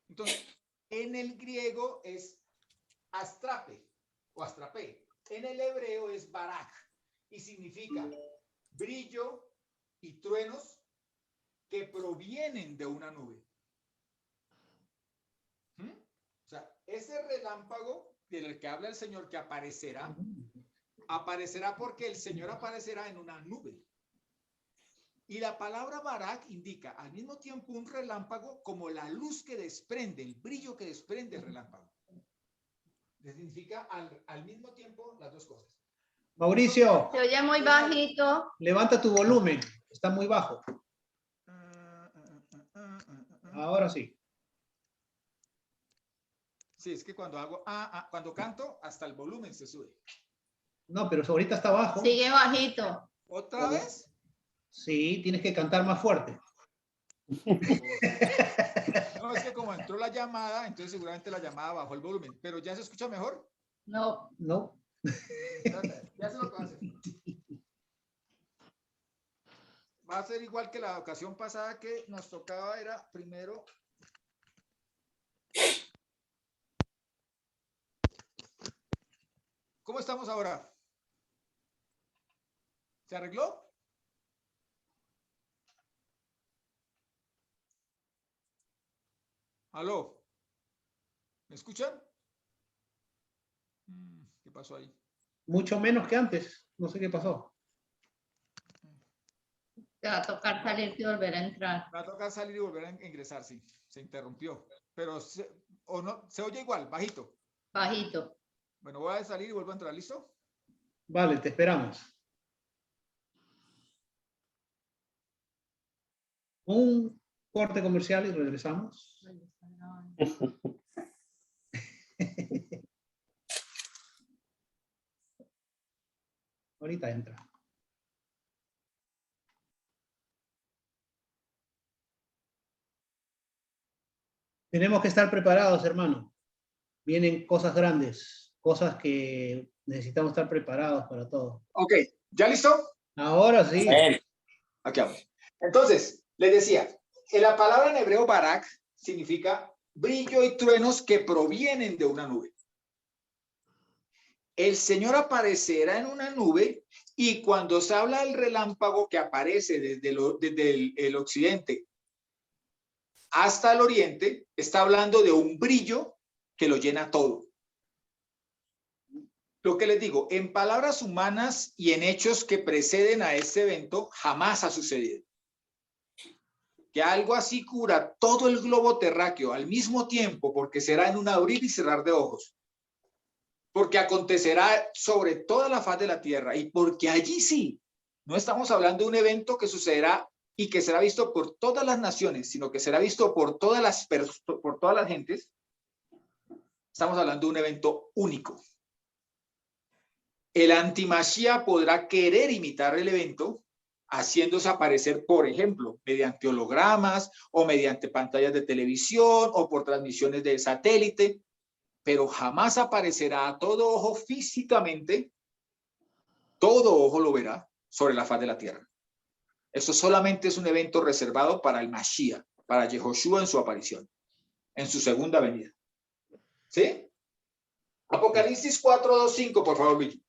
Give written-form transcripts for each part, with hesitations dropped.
Entonces, en el griego es astrape o astrape. En el hebreo es barak y significa brillo y truenos que provienen de una nube. O sea, ese relámpago del que habla el Señor que aparecerá porque el Señor aparecerá en una nube. Y la palabra barak indica al mismo tiempo un relámpago como la luz que desprende, el brillo que desprende el relámpago. Significa al mismo tiempo las dos cosas. Mauricio. Se oye muy bajito. Levanta tu volumen. Está muy bajo. Ahora sí. Sí, es que cuando hago cuando canto, hasta el volumen se sube. No, pero ahorita está bajo. Sigue bajito. ¿Otra vez? Sí, tienes que cantar más fuerte. No, es que como entró la llamada, entonces seguramente la llamada bajó el volumen. ¿Pero ya se escucha mejor? No. No. Ya se lo puedo hacer. Va a ser igual que la ocasión pasada que nos tocaba, era primero. ¿Cómo estamos ahora? ¿Se arregló? ¿Aló? ¿Me escuchan? ¿Qué pasó ahí? Mucho menos que antes. No sé qué pasó. Te va a tocar salir y volver a entrar. Va a tocar salir y volver a ingresar, sí. Se interrumpió. Pero, o no, se oye igual, bajito. Bajito. Bueno, voy a salir y vuelvo a entrar, ¿listo? Vale, te esperamos. Un corte comercial y regresamos. Ahorita entra. Tenemos que estar preparados, hermano. Vienen cosas grandes, cosas que necesitamos estar preparados para todo. Ok, ¿ya listo? Ahora sí. Aquí vamos. Entonces, les decía, la palabra en hebreo barak significa brillo y truenos que provienen de una nube. El Señor aparecerá en una nube y cuando se habla del relámpago que aparece desde el occidente hasta el oriente, está hablando de un brillo que lo llena todo. Lo que les digo, en palabras humanas y en hechos que preceden a este evento, jamás ha sucedido. Que algo así cubra todo el globo terráqueo al mismo tiempo, porque será en un abrir y cerrar de ojos. Porque acontecerá sobre toda la faz de la tierra y porque allí sí, no estamos hablando de un evento que sucederá y que será visto por todas las naciones, sino que será visto por todas las gentes. Estamos hablando de un evento único. El antimachía podrá querer imitar el evento, haciéndose aparecer, por ejemplo, mediante hologramas o mediante pantallas de televisión o por transmisiones de satélite, pero jamás aparecerá a todo ojo físicamente. Todo ojo lo verá sobre la faz de la tierra. Eso solamente es un evento reservado para el Mashiach, para Yehoshua en su aparición, en su segunda venida. ¿Sí? Apocalipsis 4:2-5, por favor, Vicky.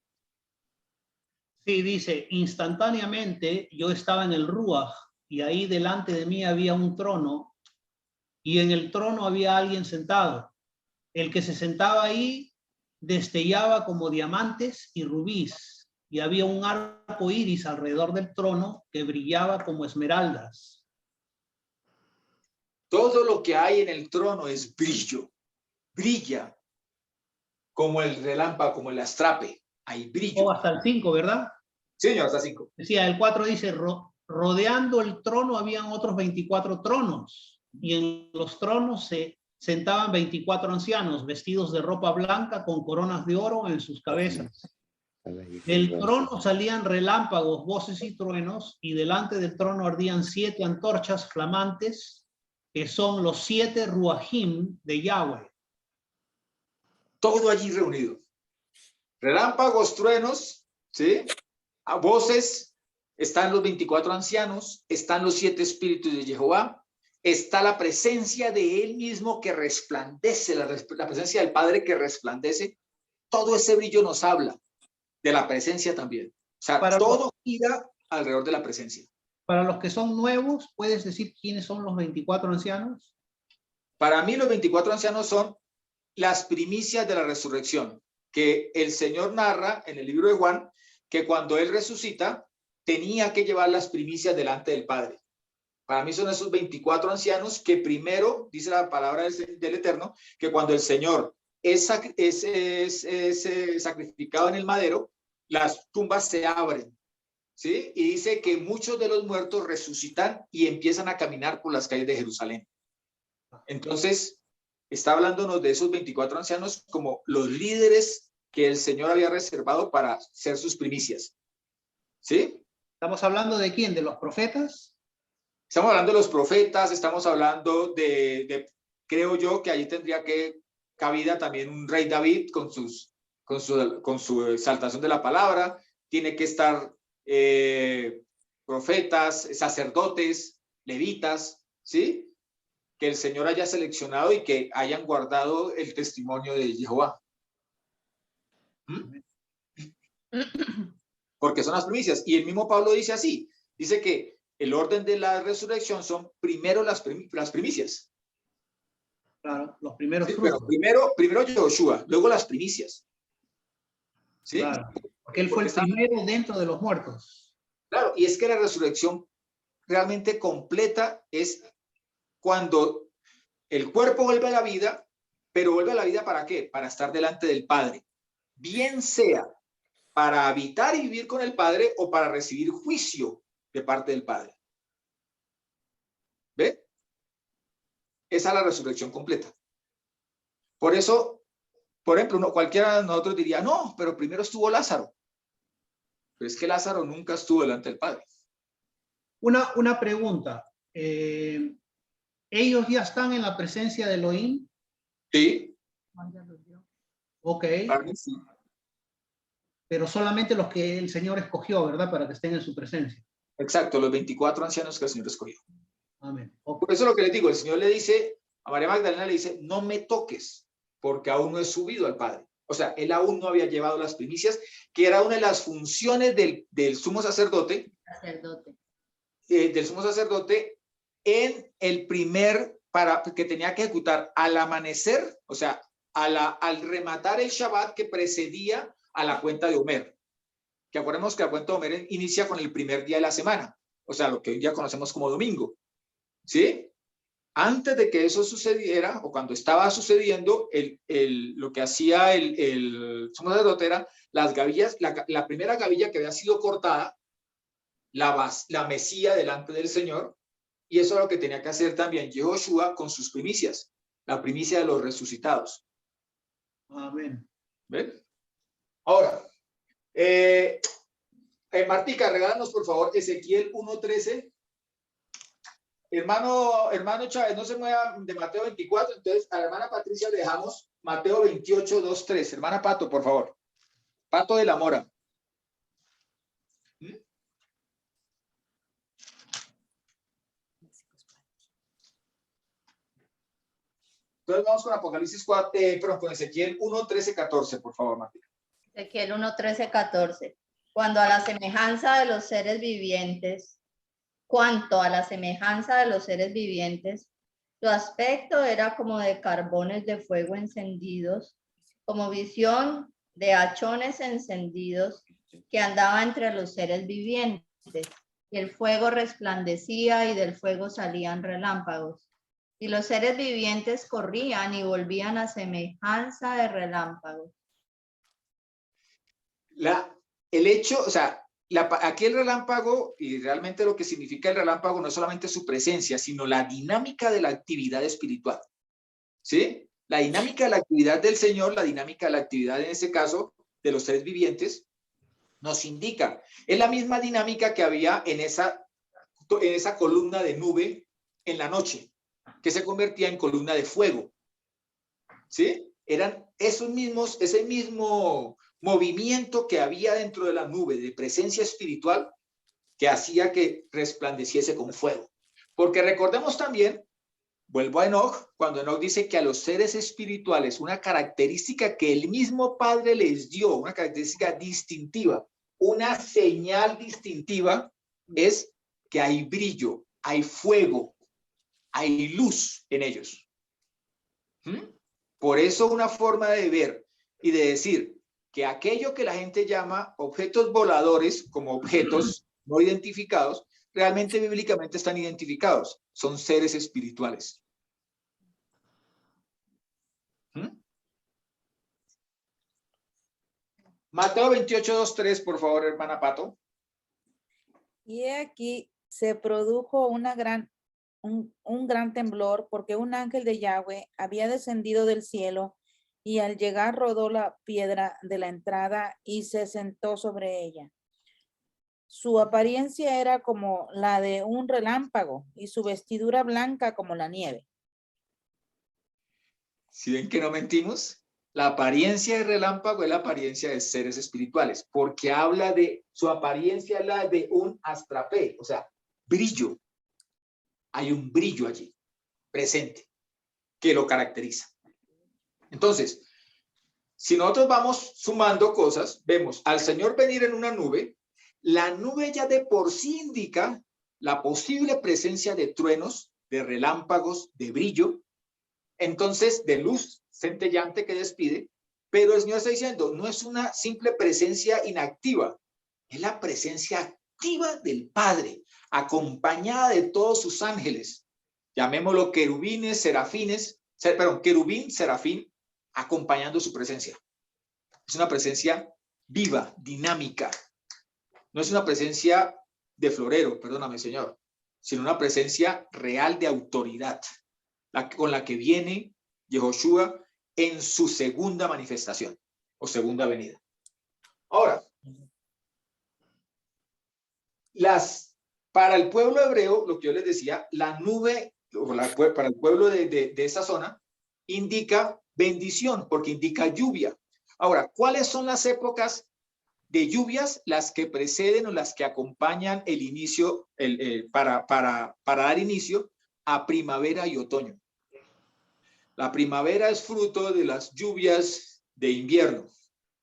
Sí, dice, instantáneamente yo estaba en el Ruach y ahí delante de mí había un trono y en el trono había alguien sentado. El que se sentaba ahí destellaba como diamantes y rubíes y había un arco iris alrededor del trono que brillaba como esmeraldas. Todo lo que hay en el trono es brillo. Brilla como el relámpago, como el astrape. Hay brillo. O hasta el 5, ¿verdad? Sí, señor, hasta 5. Decía, el 4 dice, rodeando el trono habían otros 24 tronos y en los tronos se sentaban 24 ancianos vestidos de ropa blanca con coronas de oro en sus cabezas. Del trono salían relámpagos, voces y truenos, y delante del trono ardían 7 antorchas flamantes, que son los 7 ruajim de Yahweh. Todo allí reunido. Relámpagos, truenos, ¿sí? A voces están los 24 ancianos, están los 7 espíritus de Jehová, está la presencia de él mismo que resplandece, la presencia del Padre que resplandece. Todo ese brillo nos habla de la presencia también. O sea, todo gira alrededor de la presencia. Para los que son nuevos, ¿puedes decir quiénes son los 24 ancianos? Para mí los 24 ancianos son las primicias de la resurrección, que el Señor narra en el libro de Juan, que cuando él resucita, tenía que llevar las primicias delante del Padre. Para mí son esos 24 ancianos que primero, dice la palabra del Eterno, que cuando el Señor es sacrificado en el madero, las tumbas se abren, ¿sí? Y dice que muchos de los muertos resucitan y empiezan a caminar por las calles de Jerusalén. Entonces, está hablándonos de esos 24 ancianos como los líderes que el Señor había reservado para ser sus primicias, ¿sí? ¿Estamos hablando de quién? ¿De los profetas? Estamos hablando de los profetas, estamos hablando creo yo que allí tendría que cabida también un rey David con su exaltación de la palabra. Tiene que estar profetas, sacerdotes, levitas, ¿sí? Que el Señor haya seleccionado y que hayan guardado el testimonio de Jehová. Porque son las primicias. Y el mismo Pablo dice así, dice que el orden de la resurrección son primero las primicias. Claro, los primeros Sí, frutos. pero primero Joshua, luego las primicias. ¿Sí? Claro, porque él fue el primero dentro de los muertos. Claro, y es que la resurrección realmente completa es cuando el cuerpo vuelve a la vida, pero vuelve a la vida ¿para qué? Para estar delante del Padre. Bien sea para habitar y vivir con el Padre o para recibir juicio de parte del Padre. ¿Ve? Esa es la resurrección completa. Por eso, por ejemplo, cualquiera de nosotros diría, no, pero primero estuvo Lázaro. Pero es que Lázaro nunca estuvo delante del Padre. Una pregunta. ¿Ellos ya están en la presencia de Elohim? Sí. Ok. Sí. Pero solamente los que el Señor escogió, ¿verdad? Para que estén en su presencia. Exacto, los 24 ancianos que el Señor escogió. Amén. Okay. Por eso lo que les digo, el Señor le dice, a María Magdalena le dice, no me toques, porque aún no he subido al Padre. O sea, él aún no había llevado las primicias, que era una de las funciones del sumo sacerdote. Del sumo sacerdote en el que tenía que ejecutar al amanecer, o sea, al rematar el Shabbat que precedía a la cuenta de Omer. Que acordemos que la cuenta de Omer inicia con el primer día de la semana, o sea, lo que hoy ya conocemos como domingo. ¿Sí? Antes de que eso sucediera, o cuando estaba sucediendo, lo que hacía el sumo sacerdote era las gavillas, la primera gavilla que había sido cortada, la mecía delante del Señor, y eso es lo que tenía que hacer también Joshua con sus primicias, la primicia de los resucitados. Amén. ¿Ven? Ahora, Martica, regálanos por favor Ezequiel 1:13. Hermano Chávez, no se mueva de Mateo 24, entonces a la hermana Patricia le dejamos Mateo 28, 2, 3. Hermana Pato, por favor. Pato de la Mora. Entonces vamos con Apocalipsis 4, con Ezequiel 1, 13, 14, por favor, Martín. Ezequiel 1, 13, 14. Cuanto a la semejanza de los seres vivientes, su aspecto era como de carbones de fuego encendidos, como visión de hachones encendidos que andaba entre los seres vivientes. Y el fuego resplandecía y del fuego salían relámpagos. Y los seres vivientes corrían y volvían a semejanza de relámpagos. El hecho, o sea, aquí el relámpago, y realmente lo que significa el relámpago no es solamente su presencia, sino la dinámica de la actividad espiritual. ¿Sí? La dinámica de la actividad del Señor, la dinámica de la actividad en ese caso de los seres vivientes, nos indica. Es la misma dinámica que había en esa columna de nube en la noche, que se convertía en columna de fuego. ¿Sí? Eran ese mismo movimiento que había dentro de la nube de presencia espiritual, que hacía que resplandeciese con fuego. Porque recordemos también, vuelvo a Enoch, cuando Enoch dice que a los seres espirituales una característica que el mismo Padre les dio, una característica distintiva, una señal distintiva, es que hay brillo, hay fuego, hay luz en ellos. Por eso una forma de ver y de decir que aquello que la gente llama objetos voladores como objetos no identificados, realmente bíblicamente están identificados, son seres espirituales. Mateo 28, 2, 3, por favor, hermana Pato. Y aquí se produjo un gran temblor, porque un ángel de Yahweh había descendido del cielo, y al llegar rodó la piedra de la entrada y se sentó sobre ella. Su apariencia era como la de un relámpago y su vestidura blanca como la nieve. Si ven que no mentimos, la apariencia de relámpago es la apariencia de seres espirituales, porque habla de su apariencia, la de un astrapé, o sea, brillo. Hay un brillo allí, presente, que lo caracteriza. Entonces, si nosotros vamos sumando cosas, vemos al Señor venir en una nube. La nube ya de por sí indica la posible presencia de truenos, de relámpagos, de brillo, entonces de luz centellante que despide, pero el Señor está diciendo, no es una simple presencia inactiva, es la presencia activa del Padre, acompañada de todos sus ángeles, llamémoslo querubines, serafines, querubín, serafín, acompañando su presencia. Es una presencia viva, dinámica. No es una presencia de florero, perdóname, Señor, sino una presencia real de autoridad, con la que viene Yehoshua en su segunda manifestación o segunda venida. Ahora, para el pueblo hebreo, lo que yo les decía, la nube, para el pueblo de esa zona, indica bendición, porque indica lluvia. Ahora, ¿cuáles son las épocas de lluvias? Las que preceden o las que acompañan el inicio, para dar inicio a primavera y otoño. La primavera es fruto de las lluvias de invierno,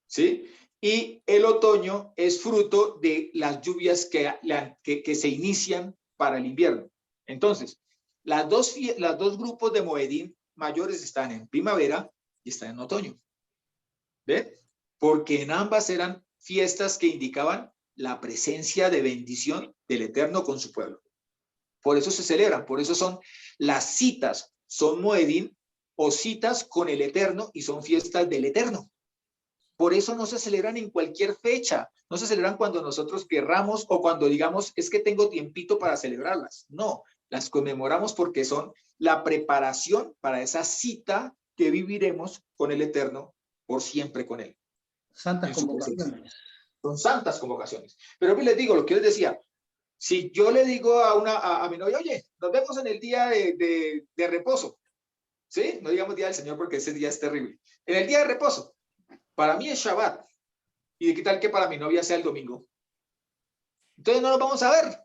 ¿sí? Y el otoño es fruto de las lluvias que se inician para el invierno. Entonces, los dos grupos de Moedín mayores están en primavera y están en otoño. ¿Ven? Porque en ambas eran fiestas que indicaban la presencia de bendición del Eterno con su pueblo. Por eso se celebran, por eso son las citas, son Moedín o citas con el Eterno y son fiestas del Eterno. Por eso no se celebran en cualquier fecha, no se celebran cuando nosotros querramos o cuando digamos, es que tengo tiempito para celebrarlas. No, las conmemoramos porque son la preparación para esa cita que viviremos con el Eterno por siempre con él. Santas convocaciones. Son santas convocaciones. Pero les digo, lo que les decía, si yo le digo a mi novia, oye, nos vemos en el día de reposo, ¿sí? No digamos día del Señor porque ese día es terrible. En el día de reposo, para mí es Shabbat. ¿Y de qué tal que para mi novia sea el domingo? Entonces no nos vamos a ver.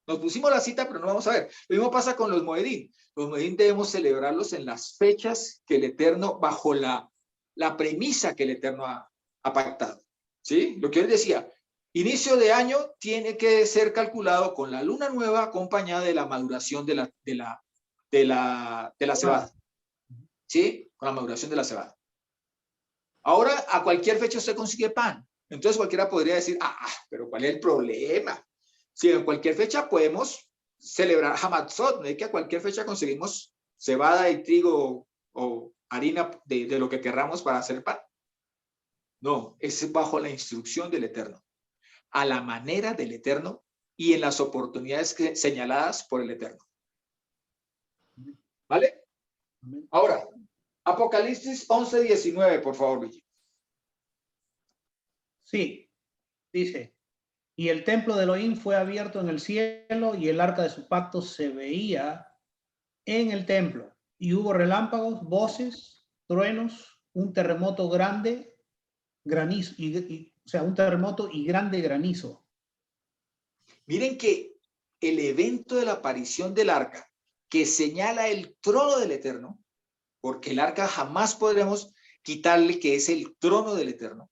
Nos pusimos la cita, pero no vamos a ver. Lo mismo pasa con los Moedín. Los Moedín debemos celebrarlos en las fechas que el Eterno, bajo la premisa que el Eterno ha pactado. ¿Sí? Lo que él decía, inicio de año tiene que ser calculado con la luna nueva acompañada de la maduración de la cebada. ¿Sí? Con la maduración de la cebada. Ahora, a cualquier fecha usted consigue pan. Entonces cualquiera podría decir, pero ¿cuál es el problema? Si en cualquier fecha podemos celebrar Hamatzot, no es que a cualquier fecha conseguimos cebada y trigo o harina de lo que querramos para hacer pan. No, es bajo la instrucción del Eterno, a la manera del Eterno y en las oportunidades señaladas por el Eterno. ¿Vale? Ahora, Apocalipsis 11:19, por favor, Luigi. Sí, dice, y el templo de Elohim fue abierto en el cielo y el arca de su pacto se veía en el templo. Y hubo relámpagos, voces, truenos, un terremoto grande, granizo, o sea, un terremoto y grande granizo. Miren que el evento de la aparición del arca, que señala el trono del Eterno, porque el arca jamás podremos quitarle que es el trono del Eterno,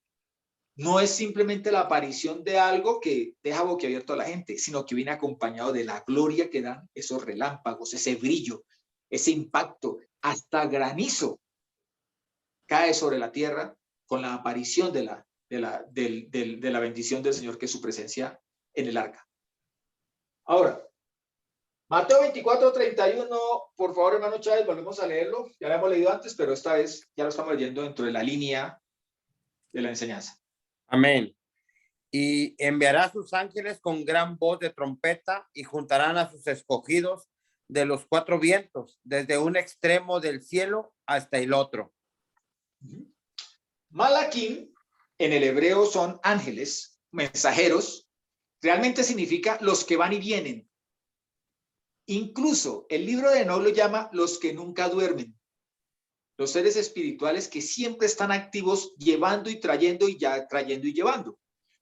no es simplemente la aparición de algo que deja boquiabierto a la gente, sino que viene acompañado de la gloria que dan esos relámpagos, ese brillo, ese impacto, hasta granizo cae sobre la tierra con la aparición de la bendición del Señor, que es su presencia en el arca. Ahora, Mateo 24:31, por favor, hermano Chávez, volvemos a leerlo. Ya lo hemos leído antes, pero esta vez ya lo estamos leyendo dentro de la línea de la enseñanza. Amén. Y enviará a sus ángeles con gran voz de trompeta y juntarán a sus escogidos de los cuatro vientos, desde un extremo del cielo hasta el otro. Malaquín, en el hebreo son ángeles, mensajeros, realmente significa los que van y vienen. Incluso el libro de Enoc lo llama los que nunca duermen. Los seres espirituales que siempre están activos, llevando y trayendo y ya trayendo y llevando.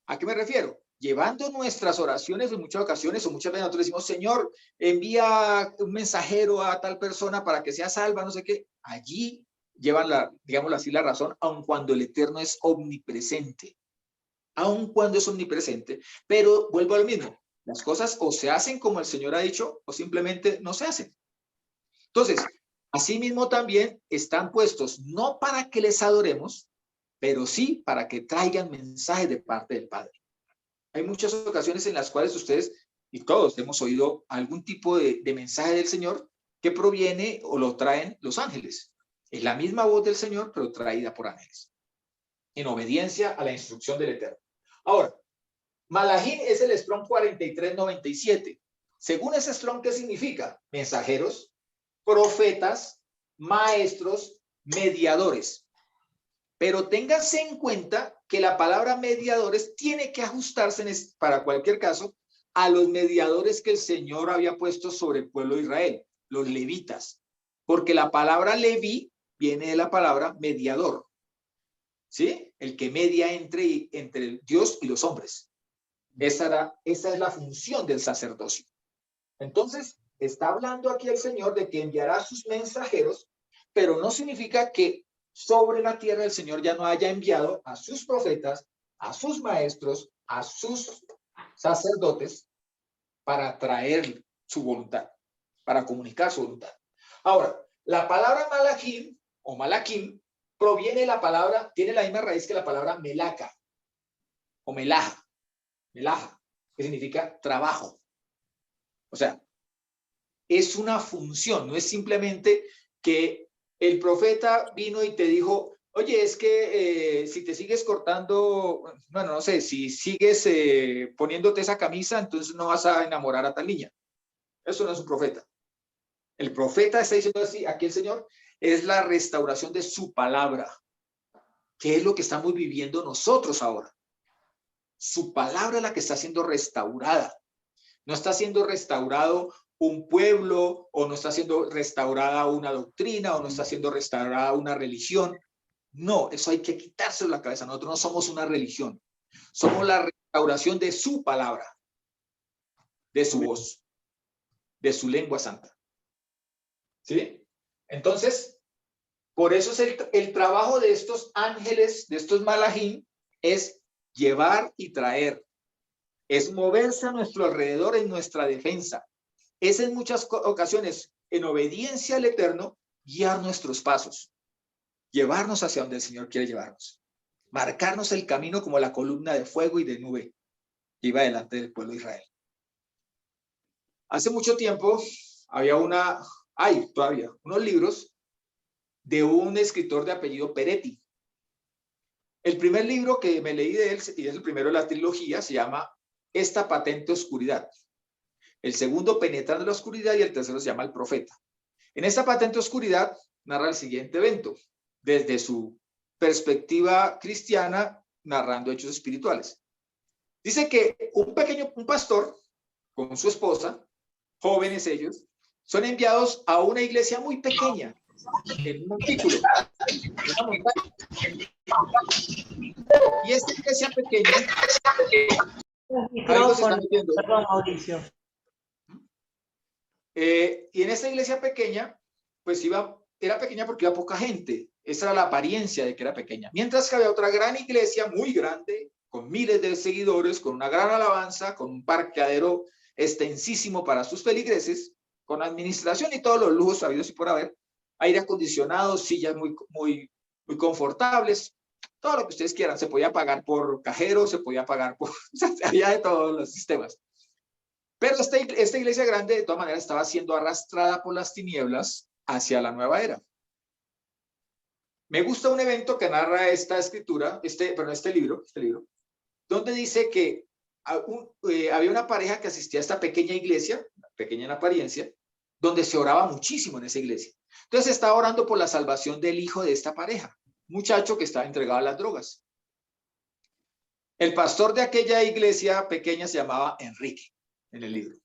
¿A qué me refiero? Llevando nuestras oraciones en muchas ocasiones, o muchas veces nosotros decimos, Señor, envía un mensajero a tal persona para que sea salva, no sé qué. Allí llevan digámoslo así, la razón, aun cuando el Eterno es omnipresente. Aun cuando es omnipresente, pero vuelvo a lo mismo. Las cosas o se hacen como el Señor ha dicho, o simplemente no se hacen. Entonces, asimismo también están puestos no para que les adoremos, pero sí para que traigan mensajes de parte del Padre. Hay muchas ocasiones en las cuales ustedes y todos hemos oído algún tipo de mensaje del Señor que proviene o lo traen los ángeles. Es la misma voz del Señor, pero traída por ángeles, en obediencia a la instrucción del Eterno. Ahora, Malachín es el Strong 4397. Según ese Strong, ¿qué significa? Mensajeros, profetas, maestros, mediadores. Pero ténganse en cuenta que la palabra mediadores tiene que ajustarse para cualquier caso a los mediadores que el Señor había puesto sobre el pueblo de Israel, los levitas, porque la palabra leví viene de la palabra mediador, ¿sí? El que media entre Dios y los hombres. Esa es la función del sacerdocio. Entonces, está hablando aquí el Señor de que enviará sus mensajeros, pero no significa que sobre la tierra el Señor ya no haya enviado a sus profetas, a sus maestros, a sus sacerdotes para traer su voluntad, para comunicar su voluntad. Ahora, la palabra Malachim o Malaquim proviene de la palabra, tiene la misma raíz que la palabra melaca o melaja, que significa trabajo. O sea, es una función, no es simplemente que el profeta vino y te dijo, oye, es que si te sigues cortando, bueno, no sé, si sigues poniéndote esa camisa, entonces no vas a enamorar a tal niña. Eso no es un profeta. El profeta está diciendo así, aquí el Señor, es la restauración de su palabra, que es lo que estamos viviendo nosotros ahora. Su palabra es la que está siendo restaurada. No está siendo restaurado un pueblo, o no está siendo restaurada una doctrina, o no está siendo restaurada una religión. No, eso hay que quitárselo de la cabeza. Nosotros no somos una religión. Somos la restauración de su palabra, de su voz, de su lengua santa. ¿Sí? Entonces, por eso es el trabajo de estos ángeles, de estos malachim, es llevar y traer. Es moverse a nuestro alrededor en nuestra defensa. Es en muchas ocasiones, en obediencia al Eterno, guiar nuestros pasos, llevarnos hacia donde el Señor quiere llevarnos, marcarnos el camino como la columna de fuego y de nube que iba delante del pueblo de Israel. Hace mucho tiempo había hay todavía unos libros de un escritor de apellido Peretti. El primer libro que me leí de él, y es el primero de la trilogía, se llama Esta patente oscuridad. El segundo, Penetrando la oscuridad, y el tercero se llama El profeta. En esta patente oscuridad narra el siguiente evento, desde su perspectiva cristiana, narrando hechos espirituales. Dice que un pastor con su esposa, jóvenes ellos, son enviados a una iglesia muy pequeña, en un montículo, en una montaña. Y esta iglesia pequeña Algo se está metiendo. Perdón, Mauricio. Y en esta iglesia pequeña, pues era pequeña porque iba poca gente. Esa era la apariencia de que era pequeña. Mientras que había otra gran iglesia muy grande, con miles de seguidores, con una gran alabanza, con un parqueadero extensísimo para sus feligreses, con administración y todos los lujos habidos y por haber, aire acondicionado, sillas muy confortables, todo lo que ustedes quieran. Se podía pagar por cajero, se podía pagar por... había de todos los sistemas. Pero esta iglesia grande, de todas maneras, estaba siendo arrastrada por las tinieblas hacia la nueva era. Me gusta un evento que narra esta escritura, este libro, donde dice que había una pareja que asistía a esta pequeña iglesia, pequeña en apariencia, donde se oraba muchísimo en esa iglesia. Entonces estaba orando por la salvación del hijo de esta pareja, muchacho que estaba entregado a las drogas. El pastor de aquella iglesia pequeña se llamaba Enrique, en el libro.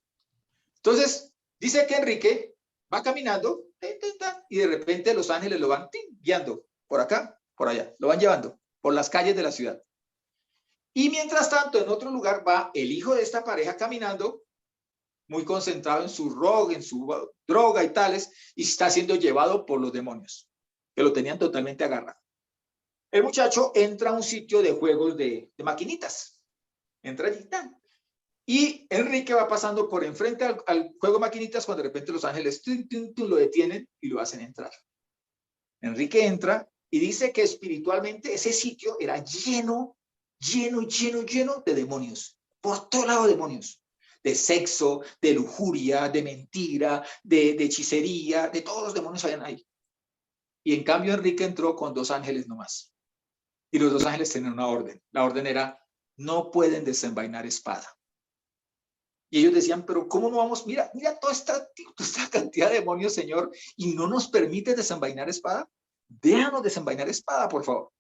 Entonces, dice que Enrique va caminando y de repente los ángeles lo van guiando por acá, por allá, lo van llevando por las calles de la ciudad. Y mientras tanto, en otro lugar va el hijo de esta pareja caminando, muy concentrado en su en su droga y tales, y está siendo llevado por los demonios, que lo tenían totalmente agarrado. El muchacho entra a un sitio de juegos de maquinitas. Entra allí, y Enrique va pasando por enfrente al juego de maquinitas cuando de repente los ángeles lo detienen y lo hacen entrar. Enrique entra y dice que espiritualmente ese sitio era lleno de demonios. Por todo lado demonios. De sexo, de lujuria, de mentira, de hechicería, de todos los demonios habían ahí. Y en cambio Enrique entró con 2 ángeles nomás. Y los 2 ángeles tenían una orden. La orden era, no pueden desenvainar espada. Y ellos decían, pero ¿cómo no vamos? Mira toda esta cantidad de demonios, Señor, y no nos permite desenvainar espada. Déjanos desenvainar espada, por favor.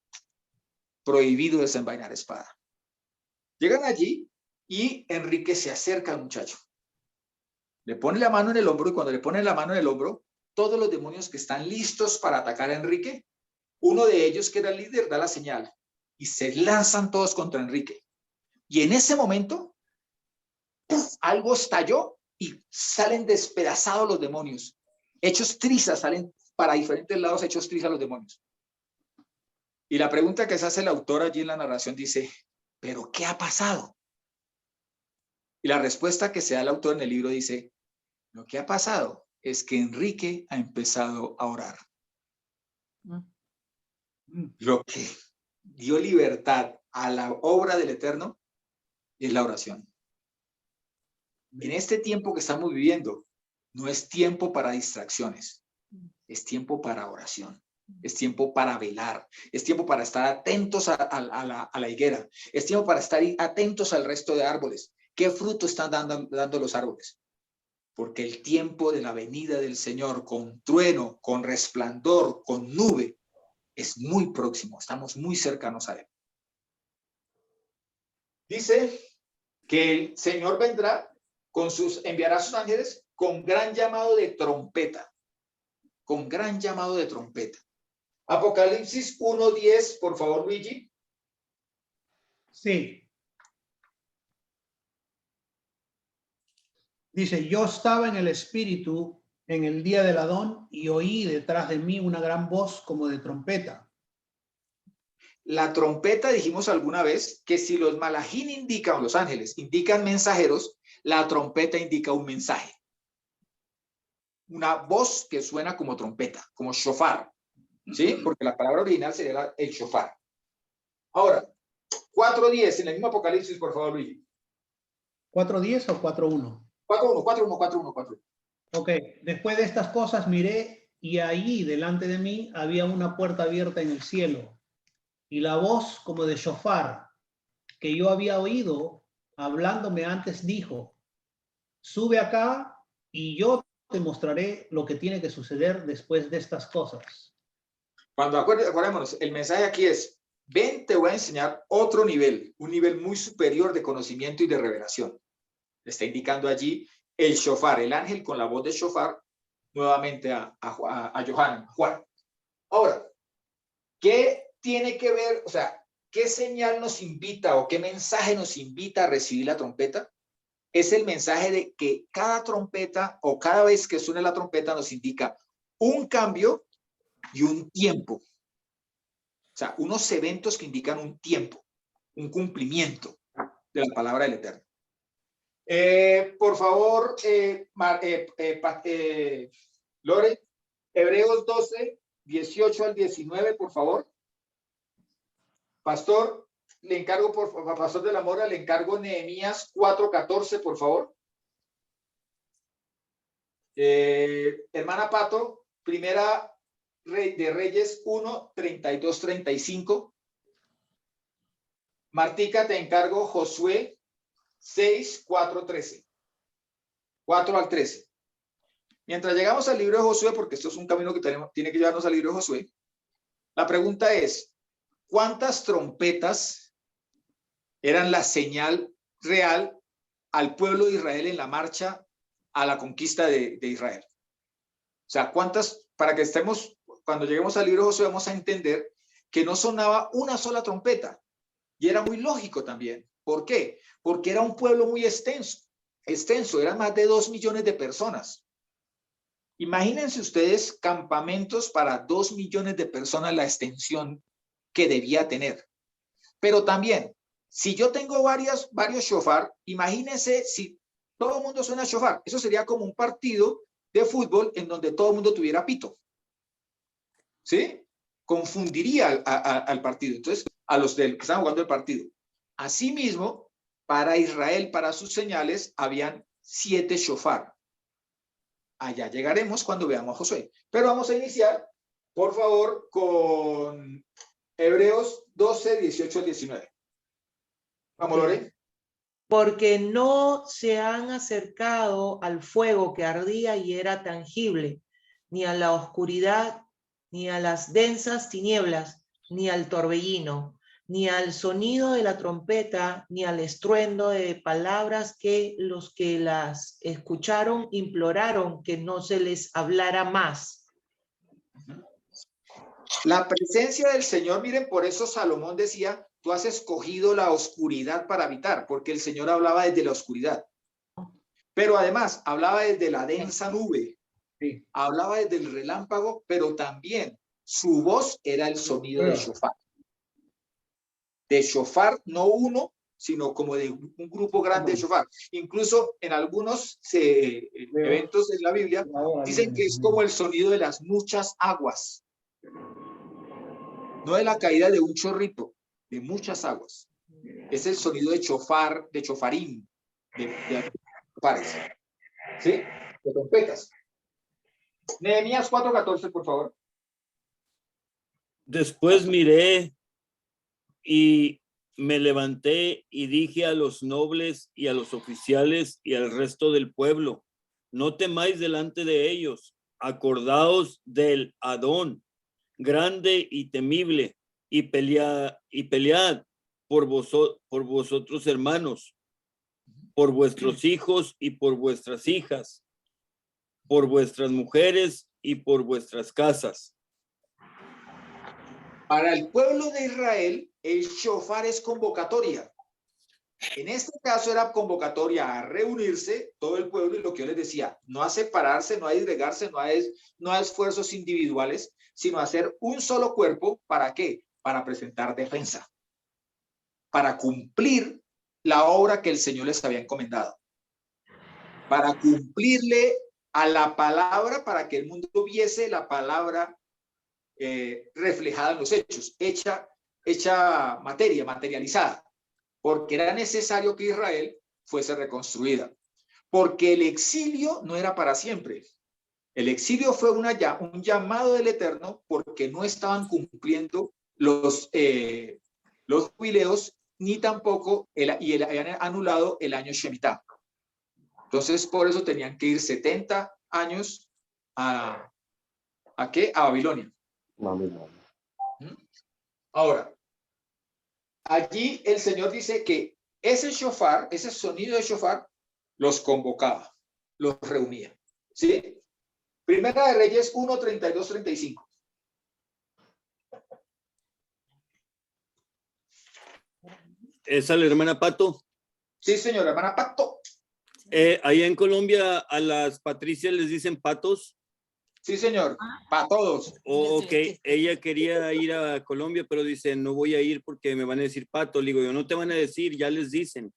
Prohibido desenvainar espada. Llegan allí y Enrique se acerca al muchacho. Le pone la mano en el hombro y cuando le pone la mano en el hombro, todos los demonios que están listos para atacar a Enrique, uno de ellos, que era el líder, da la señal y se lanzan todos contra Enrique. Y en ese momento, ¡puf!, algo estalló y salen despedazados los demonios. Hechos trizas, salen para diferentes lados hechos trizas los demonios. Y la pregunta que se hace el autor allí en la narración dice, ¿pero qué ha pasado? Y la respuesta que se da el autor en el libro dice, lo que ha pasado es que Enrique ha empezado a orar. Lo que dio libertad a la obra del Eterno es la oración. En este tiempo que estamos viviendo, no es tiempo para distracciones, es tiempo para oración. Es tiempo para velar, es tiempo para estar atentos a la higuera, es tiempo para estar atentos al resto de árboles. ¿Qué fruto están dando los árboles? Porque el tiempo de la venida del Señor con trueno, con resplandor, con nube, es muy próximo, estamos muy cercanos a Él. Dice que el Señor vendrá, enviará a sus ángeles con gran llamado de trompeta, con gran llamado de trompeta. Apocalipsis 1:10, por favor, Luigi. Sí. Dice, yo estaba en el espíritu en el día del Adón y oí detrás de mí una gran voz como de trompeta. La trompeta, dijimos alguna vez, que si los malajín indican, los ángeles, indican mensajeros, la trompeta indica un mensaje. Una voz que suena como trompeta, como shofar. ¿Sí? Porque la palabra original sería el shofar. Ahora, 4:10, en el mismo Apocalipsis, por favor, Luigi. ¿4:10 o 4:1? 4:1. Ok, después de estas cosas miré y allí delante de mí había una puerta abierta en el cielo y la voz como de shofar que yo había oído hablándome antes dijo, sube acá y yo te mostraré lo que tiene que suceder después de estas cosas. Cuando acordémonos, el mensaje aquí es, ven, te voy a enseñar otro nivel, un nivel muy superior de conocimiento y de revelación. Le está indicando allí el shofar, el ángel con la voz de shofar, nuevamente a Juan. Ahora, ¿qué tiene que ver? O sea, ¿qué señal nos invita o qué mensaje nos invita a recibir la trompeta? Es el mensaje de que cada trompeta o cada vez que suene la trompeta nos indica un cambio y un tiempo. O sea, unos eventos que indican un tiempo, un cumplimiento de la palabra del Eterno. Por favor, Lore, Hebreos 12, 18 al 19, por favor. Pastor, le encargo, Pastor de la Mora, le encargo Nehemías 4:14, por favor. Hermana Pato, Primera de Reyes 1, 32, 35. Martica, te encargo Josué 6, 4, 13. 4 al 13. Mientras llegamos al libro de Josué, porque esto es un camino que tiene que llevarnos al libro de Josué, la pregunta es, ¿cuántas trompetas eran la señal real al pueblo de Israel en la marcha a la conquista de Israel? O sea, ¿cuántas? Para que estemos, cuando lleguemos al libro de Josué, vamos a entender que no sonaba una sola trompeta. Y era muy lógico también. ¿Por qué? Porque era un pueblo muy extenso, eran más de 2 millones de personas. Imagínense ustedes campamentos para 2 millones de personas, la extensión que debía tener. Pero también, si yo tengo varios shofar, imagínense si todo el mundo suena shofar. Eso sería como un partido de fútbol en donde todo el mundo tuviera pito. ¿Sí? Confundiría al partido. Entonces, a los que estaban jugando el partido. Asimismo, para Israel, para sus señales, habían 7 shofar. Allá llegaremos cuando veamos a Josué. Pero vamos a iniciar, por favor, con Hebreos 12, 18 al 19. Vamos, Lore. Porque no se han acercado al fuego que ardía y era tangible, ni a la oscuridad, ni a las densas tinieblas, ni al torbellino, ni al sonido de la trompeta, ni al estruendo de palabras que los que las escucharon imploraron que no se les hablara más. La presencia del Señor, miren, por eso Salomón decía, tú has escogido la oscuridad para habitar, porque el Señor hablaba desde la oscuridad. Pero además, hablaba desde la densa nube, hablaba desde el relámpago, pero también su voz era el sonido de shofar. De shofar, no uno, sino como de un grupo grande de shofar. Incluso en algunos eventos en la Biblia dicen que es como el sonido de las muchas aguas. No de la caída de un chorrito, de muchas aguas. Es el sonido de shofar, de shofarim, de shofares. ¿Sí? De trompetas. Nehemías 4:14, por favor. Después miré y me levanté y dije a los nobles y a los oficiales y al resto del pueblo, no temáis delante de ellos, acordaos del Adón, grande y temible, y pelead por vosotros hermanos, por vuestros hijos y por vuestras hijas, por vuestras mujeres y por vuestras casas. Para el pueblo de Israel, el shofar es convocatoria. En este caso era convocatoria a reunirse todo el pueblo y lo que yo les decía, no a separarse, no a disgregarse, no a esfuerzos individuales, sino a hacer un solo cuerpo. ¿Para qué? Para presentar defensa, para cumplir la obra que el Señor les había encomendado, para cumplirle a la palabra, para que el mundo viese la palabra reflejada en los hechos, hecha materia, materializada, porque era necesario que Israel fuese reconstruida, porque el exilio no era para siempre. El exilio fue un llamado del Eterno porque no estaban cumpliendo los jubileos, ni tampoco habían anulado el año Shemitah. Entonces, por eso tenían que ir 70 años ¿a qué? A Babilonia. Ahora, allí el Señor dice que ese shofar, ese sonido de shofar, los convocaba, los reunía. ¿Sí? Primera de Reyes 1, 32, 35. ¿Esa la hermana Pato? Sí, señor, hermana Pato. Allá en Colombia a las patricias les dicen patos. Sí, señor, para todos. Ok, ella quería ir a Colombia, pero dice, no voy a ir porque me van a decir pato. Le digo, yo no te van a decir, ya les dicen.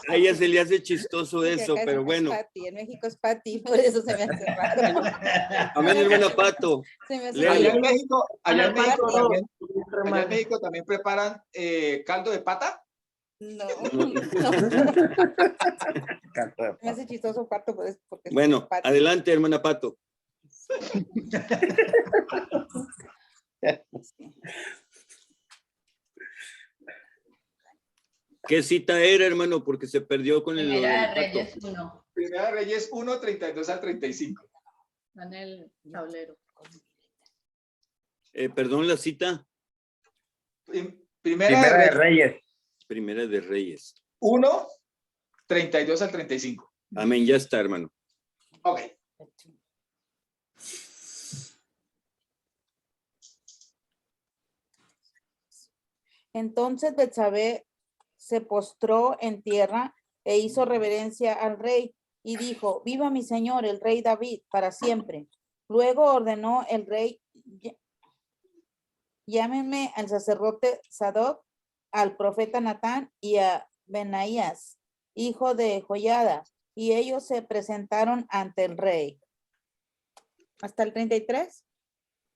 A ella se le hace chistoso eso, pero bueno. En México es Pati, por eso se me hace raro. Amén, hermana Pato. Se me hace Léale. Allá raro. en México, allá en México Pato. también, allá Hermana. en México también preparan caldo de pata. No. Me hace chistoso Pato porque Bueno, Pati. adelante, hermana Pato. ¿Qué cita era, hermano? Porque se perdió con el Primera de pato. Reyes 1. Primera de Reyes 1, 32 al 35. Está en el tablero. Perdón, la cita. Primera de Reyes Reyes. Primera de Reyes. 1, 32 al 35. Amén, ya está, hermano. Ok. Entonces Betsabé se postró en tierra e hizo reverencia al rey y dijo, viva mi señor, el rey David, para siempre. Luego ordenó el rey, llámenme al sacerdote Sadoc, al profeta Natán y a Benaías, hijo de Joiada, y ellos se presentaron ante el rey. ¿Hasta el 33?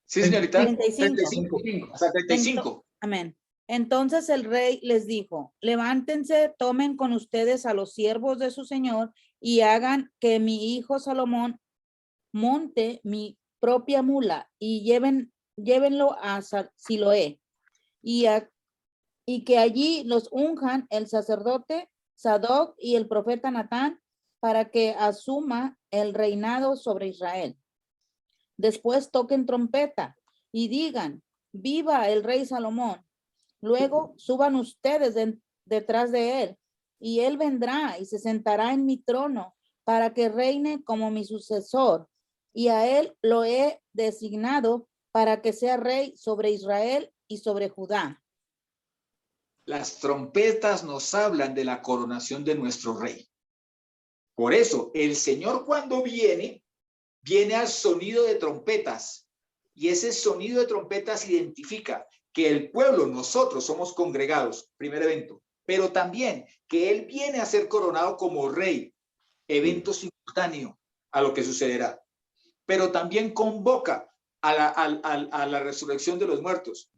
Sí, señorita. 35. Hasta 35. Amén. Entonces el rey les dijo, levántense, tomen con ustedes a los siervos de su señor y hagan que mi hijo Salomón monte mi propia mula y llévenlo a Siloé y que allí los unjan el sacerdote Sadoc y el profeta Natán para que asuma el reinado sobre Israel. Después toquen trompeta y digan, viva el rey Salomón. Luego suban ustedes detrás de él y él vendrá y se sentará en mi trono para que reine como mi sucesor. Y a él lo he designado para que sea rey sobre Israel y sobre Judá. Las trompetas nos hablan de la coronación de nuestro rey. Por eso, el Señor cuando viene al sonido de trompetas. Y ese sonido de trompetas identifica que el pueblo, nosotros somos congregados, primer evento, pero también que Él viene a ser coronado como rey, evento simultáneo a lo que sucederá. Pero también convoca a la resurrección de los muertos.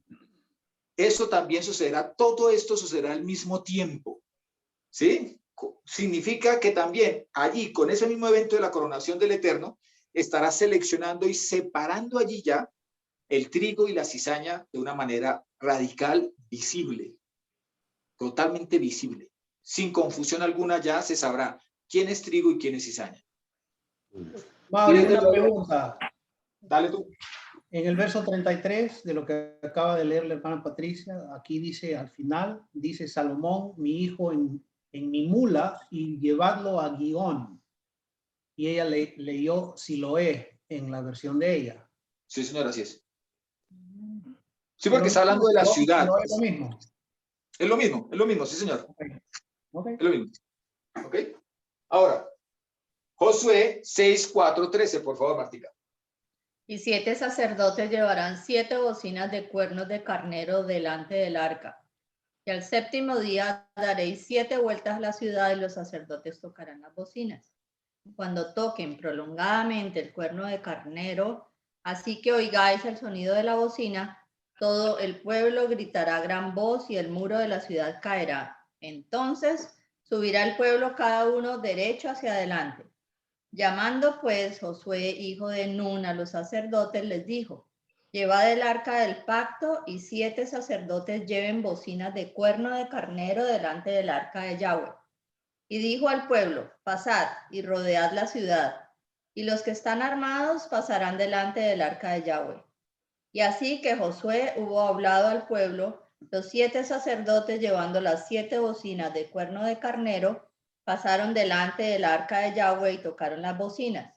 Eso también sucederá, todo esto sucederá al mismo tiempo. ¿Sí? Significa que también allí, con ese mismo evento de la coronación del Eterno, estará seleccionando y separando allí ya el trigo y la cizaña de una manera radical, visible, totalmente visible. Sin confusión alguna ya se sabrá quién es trigo y quién es cizaña. Mauri, una pregunta. Dale tú. En el verso 33 de lo que acaba de leer la hermana Patricia, aquí dice al final, dice Salomón, mi hijo en mi mula y llevadlo a Gihón. Y ella leyó Siloé en la versión de ella. Sí, señor, así es. Sí, porque está hablando de la ciudad. No es lo mismo. Es lo mismo, sí, señor. Okay. Es lo mismo. ¿Ok? Ahora, Josué 6, 4, 13, por favor, Martica. Y 7 sacerdotes llevarán 7 bocinas de cuernos de carnero delante del arca. Y al séptimo día daréis 7 vueltas a la ciudad y los sacerdotes tocarán las bocinas. Cuando toquen prolongadamente el cuerno de carnero, así que oigáis el sonido de la bocina, todo el pueblo gritará a gran voz y el muro de la ciudad caerá. Entonces subirá el pueblo cada uno derecho hacia adelante. Llamando pues Josué, hijo de Nun, a los sacerdotes, les dijo, llevad el arca del pacto y 7 sacerdotes lleven bocinas de cuerno de carnero delante del arca de Yahweh. Y dijo al pueblo, pasad y rodead la ciudad, y los que están armados pasarán delante del arca de Yahweh. Y así que Josué hubo hablado al pueblo, los 7 sacerdotes llevando las 7 bocinas de cuerno de carnero, pasaron delante del arca de Yahweh y tocaron las bocinas,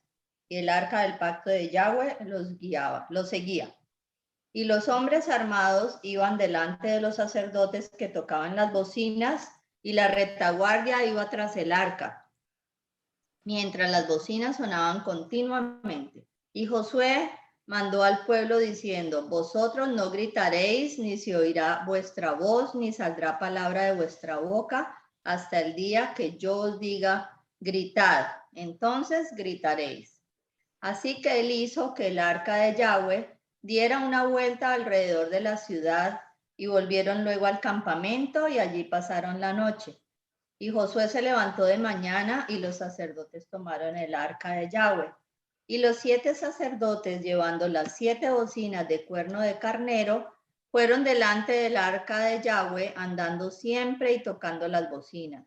y el arca del pacto de Yahweh los seguía. Y los hombres armados iban delante de los sacerdotes que tocaban las bocinas, y la retaguardia iba tras el arca, mientras las bocinas sonaban continuamente. Y Josué mandó al pueblo diciendo: vosotros no gritaréis, ni se oirá vuestra voz, ni saldrá palabra de vuestra boca, hasta el día que yo os diga: gritad, entonces gritaréis. Así que él hizo que el arca de Yahweh diera una vuelta alrededor de la ciudad, y volvieron luego al campamento, y allí pasaron la noche. Y Josué se levantó de mañana, y los sacerdotes tomaron el arca de Yahweh. Y los 7 sacerdotes, llevando las 7 bocinas de cuerno de carnero, fueron delante del arca de Yahweh, andando siempre y tocando las bocinas.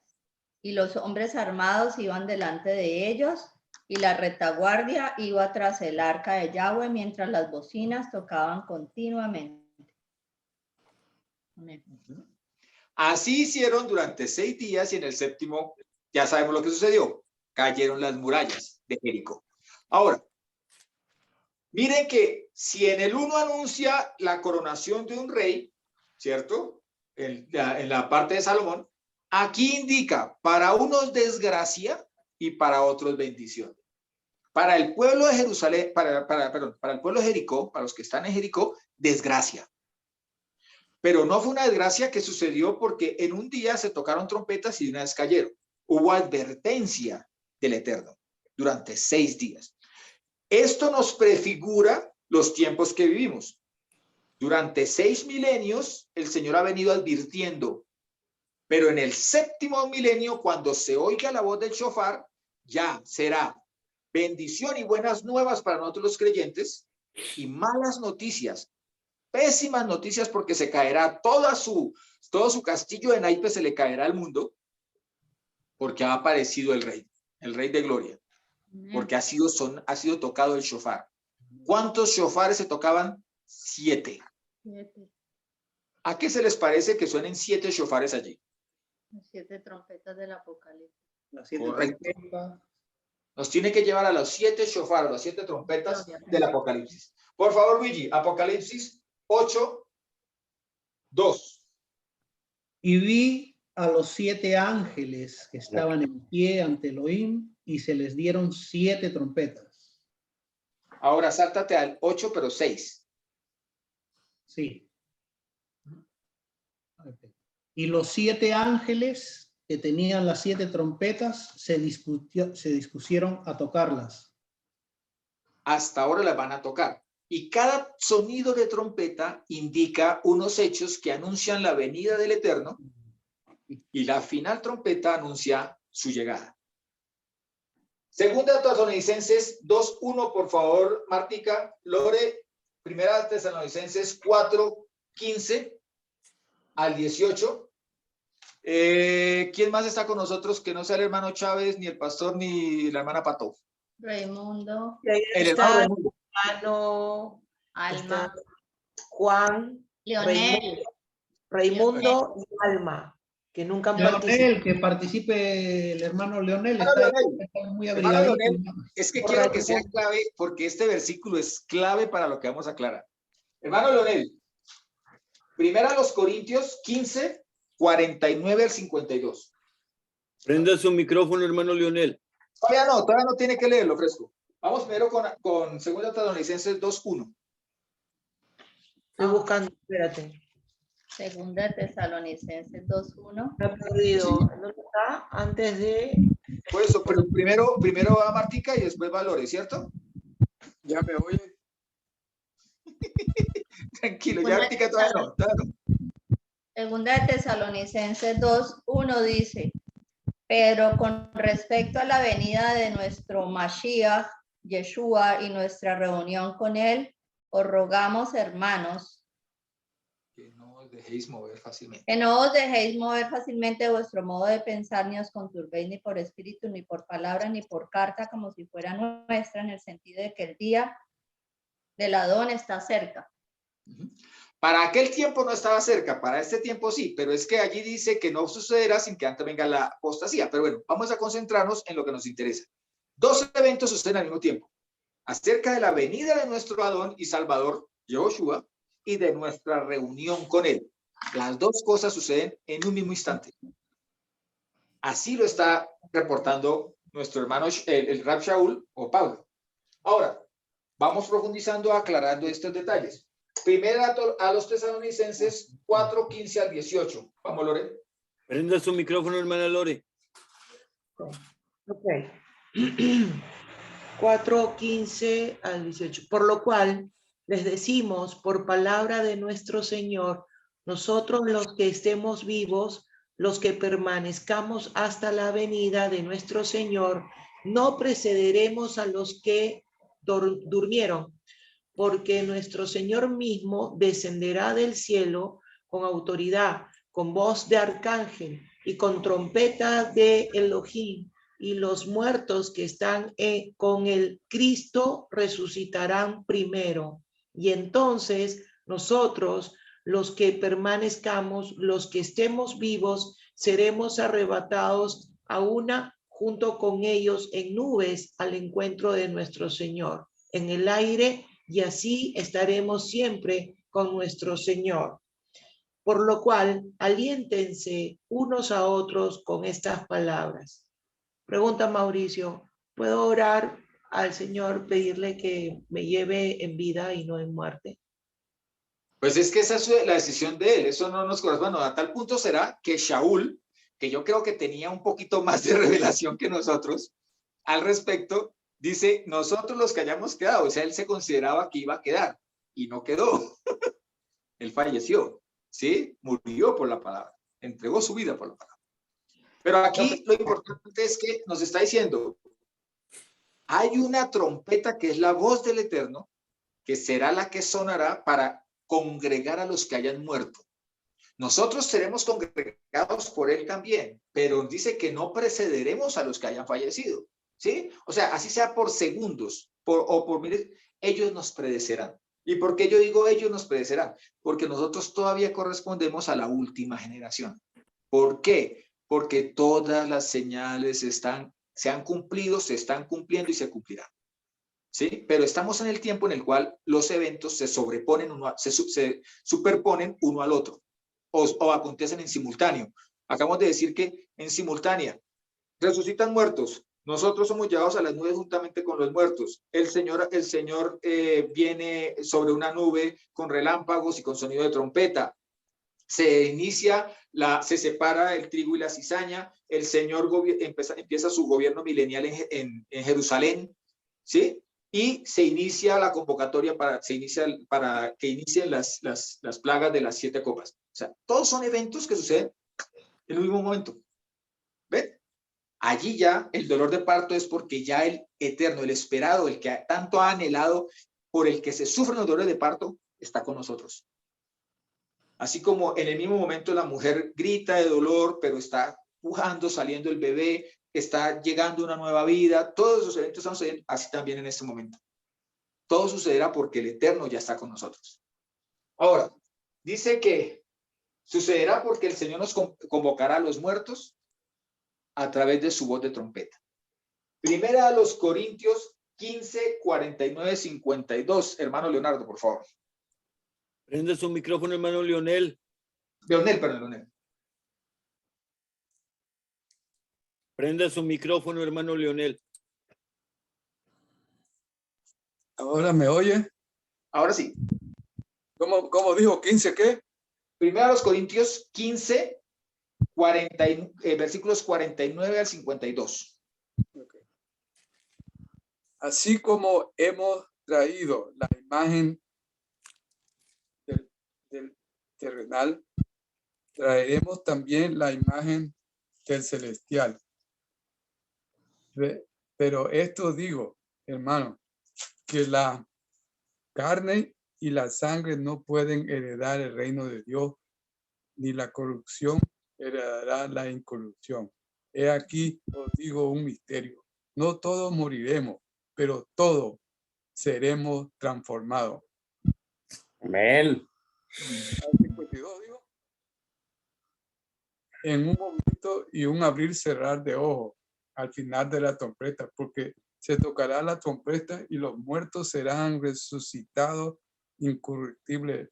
Y los hombres armados iban delante de ellos, y la retaguardia iba tras el arca de Yahweh, mientras las bocinas tocaban continuamente. Amén. Así hicieron durante 6 días, y en el séptimo, ya sabemos lo que sucedió. Cayeron las murallas de Jericó. Ahora, miren que si en el 1 anuncia la coronación de un rey, ¿cierto? En la parte de Salomón, aquí indica para unos desgracia y para otros bendición. Para el pueblo de Jerusalén, para el pueblo de Jericó, para los que están en Jericó, desgracia. Pero no fue una desgracia que sucedió porque en un día se tocaron trompetas y de una vez cayeron. Hubo advertencia del Eterno durante 6 días. Esto nos prefigura los tiempos que vivimos. Durante 6 milenios, el Señor ha venido advirtiendo, pero en el 7º milenio, cuando se oiga la voz del shofar, ya será bendición y buenas nuevas para nosotros los creyentes, y malas noticias, pésimas noticias, porque se caerá todo su castillo de naipes, se le caerá al mundo, porque ha aparecido el rey de gloria, porque ha sido tocado el shofar. ¿Cuántos shofares se tocaban? 7. ¿A qué se les parece que suenen 7 shofares allí? Las 7 trompetas del Apocalipsis. Las 7 Correcto. trompetas. Nos tiene que llevar a los 7 shofares, las 7 trompetas del Apocalipsis. Por favor, Luigi, Apocalipsis 8, 2. Y vi a los 7 ángeles que estaban en pie ante Elohim, y se les dieron 7 trompetas. Ahora sáltate al 8, pero 6. Sí. Y los 7 ángeles que tenían las 7 trompetas se dispusieron a tocarlas. Hasta ahora las van a tocar. Y cada sonido de trompeta indica unos hechos que anuncian la venida del Eterno, y la final trompeta anuncia su llegada. Segunda Tesalonicenses 2:1, por favor, Martica. Lore, Primera Tesalonicenses 4:15 al 18. ¿Quién más está con nosotros que no sea el hermano Chávez, ni el pastor, ni la hermana Pato? Raimundo, Y ahí El está hermano Raimundo. hermano, Alma, está Juan, Leonel. Raimundo y Alma, que nunca han participado. Leonel, que participe el hermano Leonel, Hermano está, Leonel. está muy Hermano abrigadito. Leonel, es que quiero que sea clave, porque este versículo es clave para lo que vamos a aclarar. Hermano Leonel, Primera a los Corintios 15, 49 al 52. Prenda su micrófono, hermano Leonel. Todavía no tiene que leerlo, fresco. Vamos primero con Segunda Tesalonicenses 2:1. Estoy buscando, espérate. Segunda de Tesalonicenses 2:1. Me he perdido. ¿Dónde está? Antes de... Por eso, pero primero va Martica y después va Lore, ¿cierto? Ya me oyen. Tranquilo, ya Martica todavía no. Segunda de Tesalonicenses 2:1 dice: pero con respecto a la venida de nuestro Mashiach, Yeshua, y nuestra reunión con él, os rogamos, hermanos, Que no os dejéis mover fácilmente. que no os dejéis mover fácilmente de vuestro modo de pensar, ni os conturbéis ni por espíritu, ni por palabra, ni por carta, como si fuera nuestra, en el sentido de que el día del Adón está cerca. Para aquel tiempo no estaba cerca, para este tiempo sí, pero es que allí dice que no sucederá sin que antes venga la apostasía. Pero bueno, vamos a concentrarnos en lo que nos interesa. 2 eventos suceden al mismo tiempo. Acerca de la venida de nuestro Adón y Salvador, Yehoshua, y de nuestra reunión con Él. Las dos cosas suceden en un mismo instante. Así lo está reportando nuestro hermano, el Rab Shaul o Pablo. Ahora, vamos profundizando, aclarando estos detalles. Primera a los Tesalonicenses 4, 15 al 18. Vamos, Lore. Prenda su micrófono, hermana Lore. Ok. 4, 15 al 18. Por lo cual, les decimos por palabra de nuestro Señor, nosotros los que estemos vivos, los que permanezcamos hasta la venida de nuestro Señor, no precederemos a los que durmieron, porque nuestro Señor mismo descenderá del cielo con autoridad, con voz de arcángel y con trompeta de Elohim, y los muertos que están con el Cristo resucitarán primero. Y entonces nosotros, los que permanezcamos, los que estemos vivos, seremos arrebatados a una junto con ellos en nubes al encuentro de nuestro Señor, en el aire, y así estaremos siempre con nuestro Señor. Por lo cual, aliéntense unos a otros con estas palabras. Pregunta Mauricio, ¿puedo orar al Señor, pedirle que me lleve en vida y no en muerte? Pues es que esa es la decisión de él, eso no nos corresponde. A tal punto será que Shaul, que yo creo que tenía un poquito más de revelación que nosotros al respecto, dice, nosotros los que hayamos quedado, o sea, él se consideraba que iba a quedar y no quedó. Él falleció, ¿sí? Murió por la palabra, entregó su vida por la palabra. Pero aquí lo importante es que nos está diciendo, hay una trompeta que es la voz del Eterno, que será la que sonará para congregar a los que hayan muerto. Nosotros seremos congregados por él también, pero dice que no precederemos a los que hayan fallecido, ¿sí? O sea, así sea por segundos, ellos nos predecerán. ¿Y por qué yo digo ellos nos predecerán? Porque nosotros todavía correspondemos a la última generación. ¿Por qué? Porque todas las señales se han cumplido, se están cumpliendo y se cumplirán. ¿Sí? Pero estamos en el tiempo en el cual los eventos se sobreponen, se superponen uno al otro o acontecen en simultáneo. Acabamos de decir que en simultánea resucitan muertos. Nosotros somos llevados a las nubes juntamente con los muertos. El Señor viene sobre una nube con relámpagos y con sonido de trompeta. Se separa el trigo y la cizaña. El Señor empieza su gobierno milenial en Jerusalén, ¿sí? Y se inicia la convocatoria para que inicien las plagas de las 7 copas. O sea, todos son eventos que suceden en un mismo momento. ¿Ven? Allí ya el dolor de parto es porque ya el eterno, el esperado, el que tanto ha anhelado, por el que se sufren los dolores de parto, está con nosotros. Así como en el mismo momento la mujer grita de dolor, pero está pujando, saliendo el bebé, está llegando una nueva vida, todos esos eventos están sucediendo así también en este momento. Todo sucederá porque el Eterno ya está con nosotros. Ahora, dice que sucederá porque el Señor nos convocará a los muertos a través de su voz de trompeta. Primera a los Corintios 15, 49, 52. Hermano Leonardo, por favor. Prende su micrófono, hermano Leonel. Leonel. Prenda su micrófono, hermano Leonel. ¿Ahora me oye? Ahora sí. ¿Cómo dijo? ¿15 qué? Primera a los Corintios 15, versículos 49 al 52. Okay. Así como hemos traído la imagen del terrenal, traeremos también la imagen del celestial. Pero esto digo, hermano, que la carne y la sangre no pueden heredar el reino de Dios, ni la corrupción heredará la incorrupción. He aquí os digo un misterio. No todos moriremos, pero todos seremos transformados. Amén. 52, digo. En un momento y un abrir cerrar de ojos al final de la trompeta, porque se tocará la trompeta y los muertos serán resucitados incorruptibles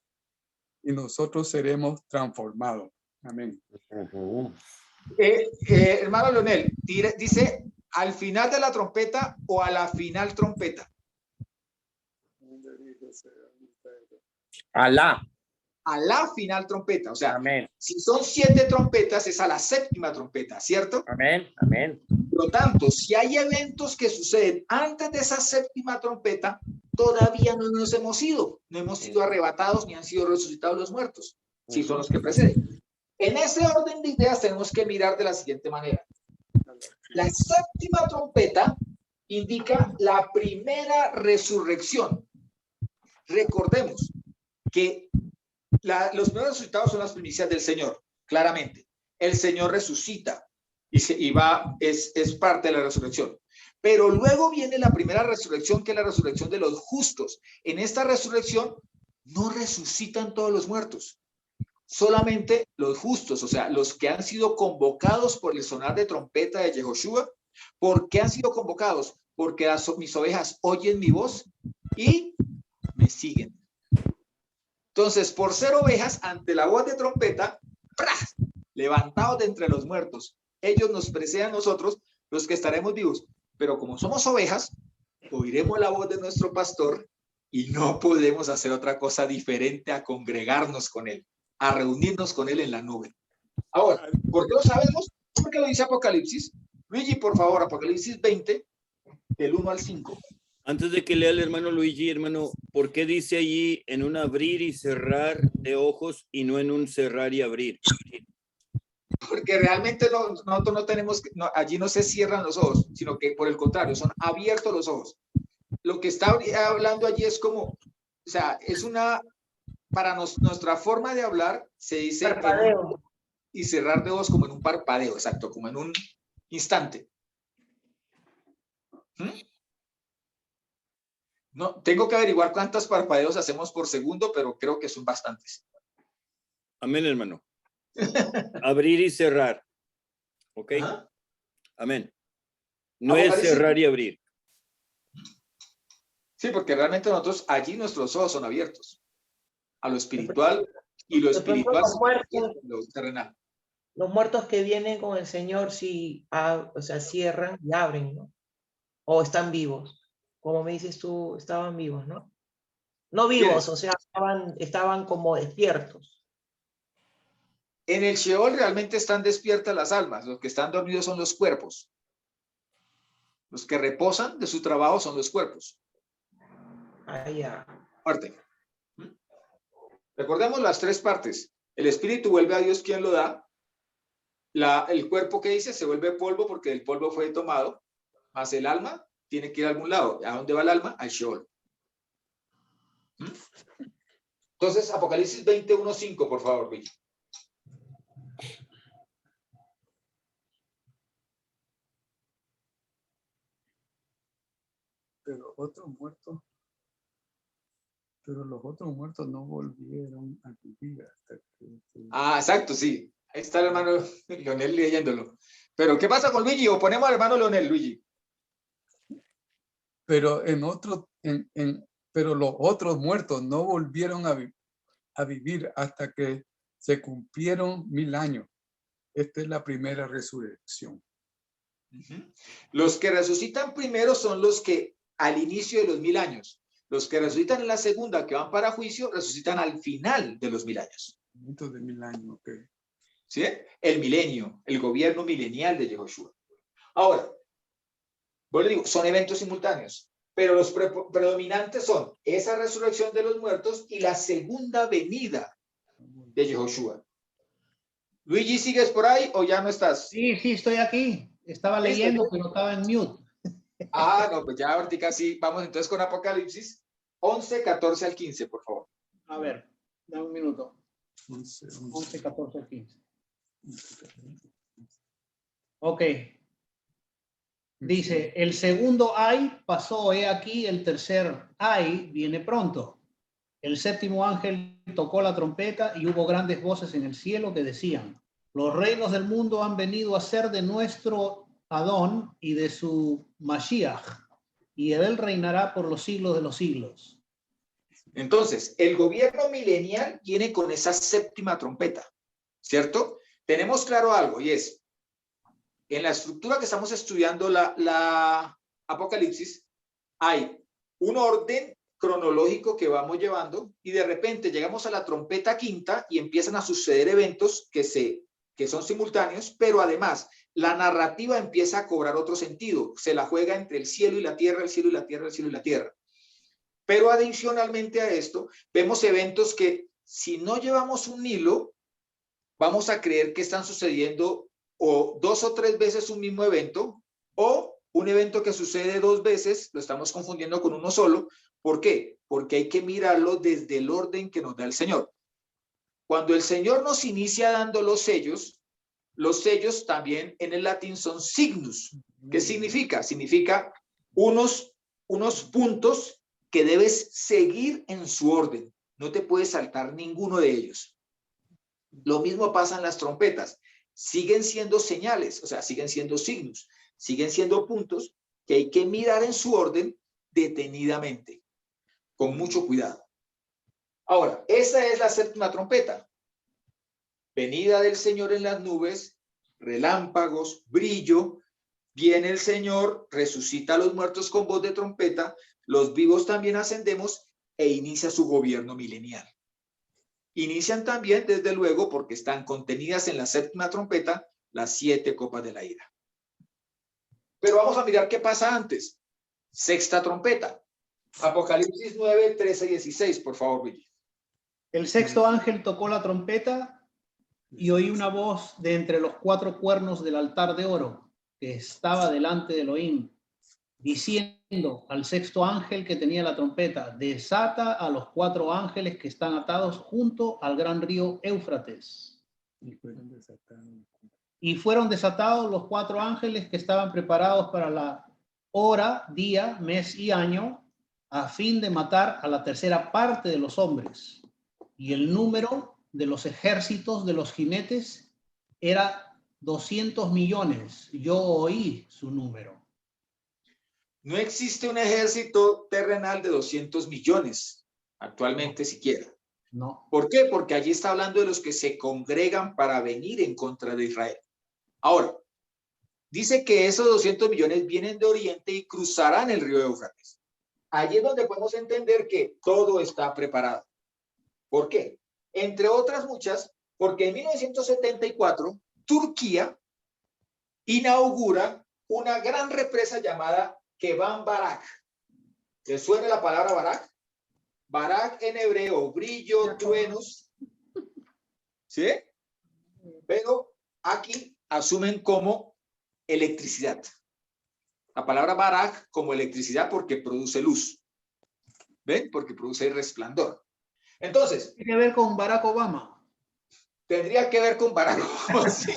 y nosotros seremos transformados. Amén. Hermano Leonel, dice al final de la trompeta o a la final trompeta. Alá. A la final trompeta. O sea, Amén. si son 7 trompetas, es a la 7ª trompeta, ¿cierto? Amén. Amén. Por lo tanto, si hay eventos que suceden antes de esa 7ª trompeta, todavía no nos hemos ido. No hemos sido arrebatados ni han sido resucitados los muertos. Si son los que preceden. En ese orden de ideas tenemos que mirar de la siguiente manera. La 7ª trompeta indica la primera resurrección. Recordemos que los primeros resucitados son las primicias del Señor, claramente. El Señor resucita es parte de la resurrección. Pero luego viene la primera resurrección, que es la resurrección de los justos. En esta resurrección no resucitan todos los muertos. Solamente los justos, o sea, los que han sido convocados por el sonar de trompeta de Yehoshua. ¿Por qué han sido convocados? Porque mis ovejas oyen mi voz y me siguen. Entonces, por ser ovejas, ante la voz de trompeta, ¡pras!, levantados de entre los muertos, ellos nos preceden a nosotros, los que estaremos vivos. Pero como somos ovejas, oiremos la voz de nuestro pastor y no podemos hacer otra cosa diferente a congregarnos con él, a reunirnos con él en la nube. Ahora, ¿por qué lo sabemos? Porque lo dice Apocalipsis. Luigi, por favor, Apocalipsis 20, del 1 al 5. Antes de que lea el hermano Luigi, hermano, ¿por qué dice allí en un abrir y cerrar de ojos y no en un cerrar y abrir? Porque realmente nosotros no tenemos, allí no se cierran los ojos, sino que por el contrario, son abiertos los ojos. Lo que está hablando allí es como, o sea, es para nuestra forma de hablar, se dice Parpadeo. Y cerrar de ojos como en un parpadeo, exacto, como en un instante. No, tengo que averiguar cuántos parpadeos hacemos por segundo, pero creo que son bastantes. Amén, hermano. Abrir y cerrar. ¿Ok? Ajá. Amén. No es cerrar y abrir. Sí, porque realmente nosotros, allí nuestros ojos son abiertos a lo espiritual, y lo espiritual lo terrenal. Los muertos que vienen con el Señor, sí, o sea, cierran y abren, ¿no? O están vivos. Como me dices tú, estaban vivos, ¿no? No vivos, o sea, estaban como despiertos. En el Sheol realmente están despiertas las almas. Los que están dormidos son los cuerpos. Los que reposan de su trabajo son los cuerpos. Ah, ya. Parte. Recordemos las 3 partes. El espíritu vuelve a Dios, quien lo da. El cuerpo, que dice, se vuelve polvo porque el polvo fue tomado. Más el alma tiene que ir a algún lado. ¿A dónde va el alma? Al Sheol. Entonces, Apocalipsis 21:5, por favor, Luis. Pero los otros muertos no volvieron a vivir hasta que... Ah, exacto, sí. Ahí está el hermano Leonel leyéndolo. Pero, ¿qué pasa con Luigi? O ponemos al hermano Leonel, Luigi. Pero pero los otros muertos no volvieron a vivir hasta que se cumplieron 1000 años. Esta es la primera resurrección. Los que resucitan primero son los que al inicio de los 1000 años. Los que resucitan en la segunda, que van para juicio, resucitan al final de los 1000 años. Dentro de 1000 años, ok. ¿Sí? El milenio, el gobierno milenial de Yehoshua. Ahora, bueno, digo, son eventos simultáneos, pero los predominantes son esa resurrección de los muertos y la segunda venida de Yehoshua. Luigi, ¿sigues por ahí o ya no estás? Sí, estoy aquí. Estaba leyendo, pero estaba en mute. Ah, no, pues ya ahorita sí. Vamos entonces con Apocalipsis 11, 14 al 15, por favor. A ver, dame un minuto. 11, 11, 14 al 15. Ok. Dice, el segundo ay pasó, he aquí, el tercer ay viene pronto. El séptimo ángel tocó la trompeta y hubo grandes voces en el cielo que decían, los reinos del mundo han venido a ser de nuestro Adón y de su Mashiach, y él reinará por los siglos de los siglos. Entonces, el gobierno milenial viene con esa séptima trompeta, ¿cierto? Tenemos claro algo, y es, en la estructura que estamos estudiando, la Apocalipsis, hay un orden cronológico que vamos llevando, y de repente llegamos a la trompeta quinta y empiezan a suceder eventos que son simultáneos, pero además la narrativa empieza a cobrar otro sentido. Se la juega entre el cielo y la tierra, el cielo y la tierra, el cielo y la tierra. Pero adicionalmente a esto, vemos eventos que si no llevamos un hilo, vamos a creer que están sucediendo o 2 o 3 veces un mismo evento, o un evento que sucede 2 veces, lo estamos confundiendo con uno solo. ¿Por qué? Porque hay que mirarlo desde el orden que nos da el Señor. Cuando el Señor nos inicia dando los sellos también en el latín son signus. ¿Qué significa? Significa unos puntos que debes seguir en su orden. No te puedes saltar ninguno de ellos. Lo mismo pasa en las trompetas. Siguen siendo señales, o sea, siguen siendo signos, siguen siendo puntos que hay que mirar en su orden detenidamente, con mucho cuidado. Ahora, esa es la séptima trompeta. Venida del Señor en las nubes, relámpagos, brillo. Viene el Señor, resucita a los muertos con voz de trompeta, los vivos también ascendemos e inicia su gobierno milenial. Inician también, desde luego, porque están contenidas en la séptima trompeta, las 7 copas de la ira. Pero vamos a mirar qué pasa antes. Sexta trompeta. Apocalipsis 9, 13 y 16, por favor, Billy. El sexto ángel tocó la trompeta y oí una voz de entre los 4 cuernos del altar de oro que estaba delante de Elohim, diciendo al sexto ángel que tenía la trompeta: desata a los 4 ángeles que están atados junto al gran río Éufrates. Y fueron desatados los 4 ángeles que estaban preparados para la hora, día, mes y año, a fin de matar a la tercera parte de los hombres. Y el número de los ejércitos de los jinetes era 200 millones. Yo oí su número. No existe un ejército terrenal de 200 millones, actualmente siquiera. No. ¿Por qué? Porque allí está hablando de los que se congregan para venir en contra de Israel. Ahora, dice que esos 200 millones vienen de Oriente y cruzarán el río Éufrates. Allí es donde podemos entender que todo está preparado. ¿Por qué? Entre otras muchas, porque en 1974, Turquía inaugura una gran represa llamada Keban Barak. ¿Te suena la palabra Barak? Barak en hebreo, brillo, truenos. ¿Sí? Pero aquí asumen como electricidad. La palabra Barak como electricidad porque produce luz. ¿Ven? Porque produce resplandor. Entonces. ¿Tiene que ver con Barack Obama? Tendría que ver con Barack Obama. Sí.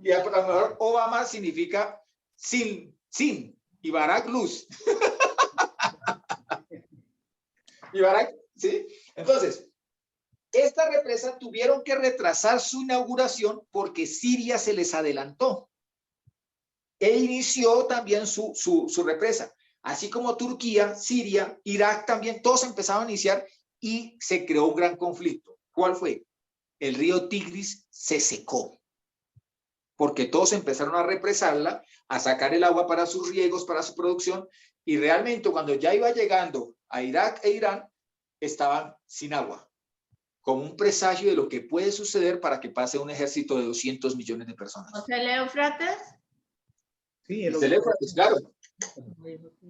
Y a lo mejor Obama significa sin, y Barack luz. Y Barack, ¿sí? Entonces, esta represa tuvieron que retrasar su inauguración porque Siria se les adelantó. E inició también su represa. Así como Turquía, Siria, Irak también, todos empezaron a iniciar y se creó un gran conflicto. ¿Cuál fue? El río Tigris se secó. Porque todos empezaron a represarla, a sacar el agua para sus riegos, para su producción, y realmente cuando ya iba llegando a Irak e Irán, estaban sin agua, como un presagio de lo que puede suceder para que pase un ejército de 200 millones de personas. ¿O el Éufrates? Sí, el Éufrates, claro.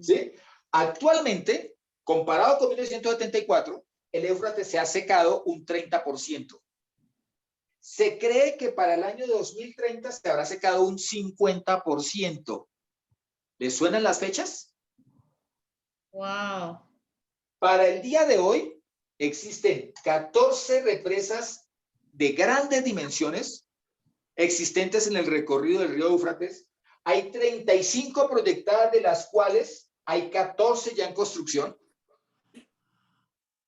¿Sí? Actualmente, comparado con 1974, el Éufrates se ha secado un 30%. Se cree que para el año 2030 se habrá secado un 50%. ¿Les suenan las fechas? Wow. Para el día de hoy existen 14 represas de grandes dimensiones existentes en el recorrido del río Éufrates. Hay 35 proyectadas, de las cuales hay 14 ya en construcción.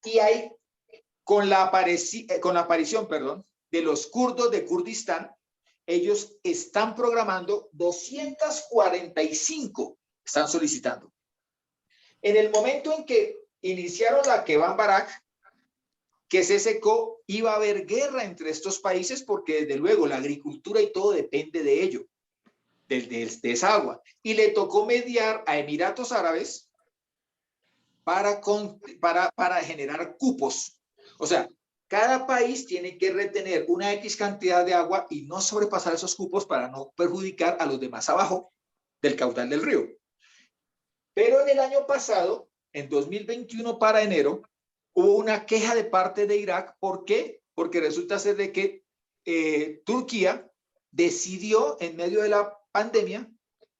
Y hay, con la aparición, de los kurdos de Kurdistán, ellos están programando 245, están solicitando. En el momento en que iniciaron la Keban Barak, que se secó, iba a haber guerra entre estos países porque desde luego la agricultura y todo depende de ello, de esa agua. Y le tocó mediar a Emiratos Árabes para generar cupos. O sea, cada país tiene que retener una X cantidad de agua y no sobrepasar esos cupos para no perjudicar a los demás abajo del caudal del río. Pero en el año pasado, en 2021 para enero, hubo una queja de parte de Irak. ¿Por qué? Porque resulta ser de que Turquía decidió, en medio de la pandemia,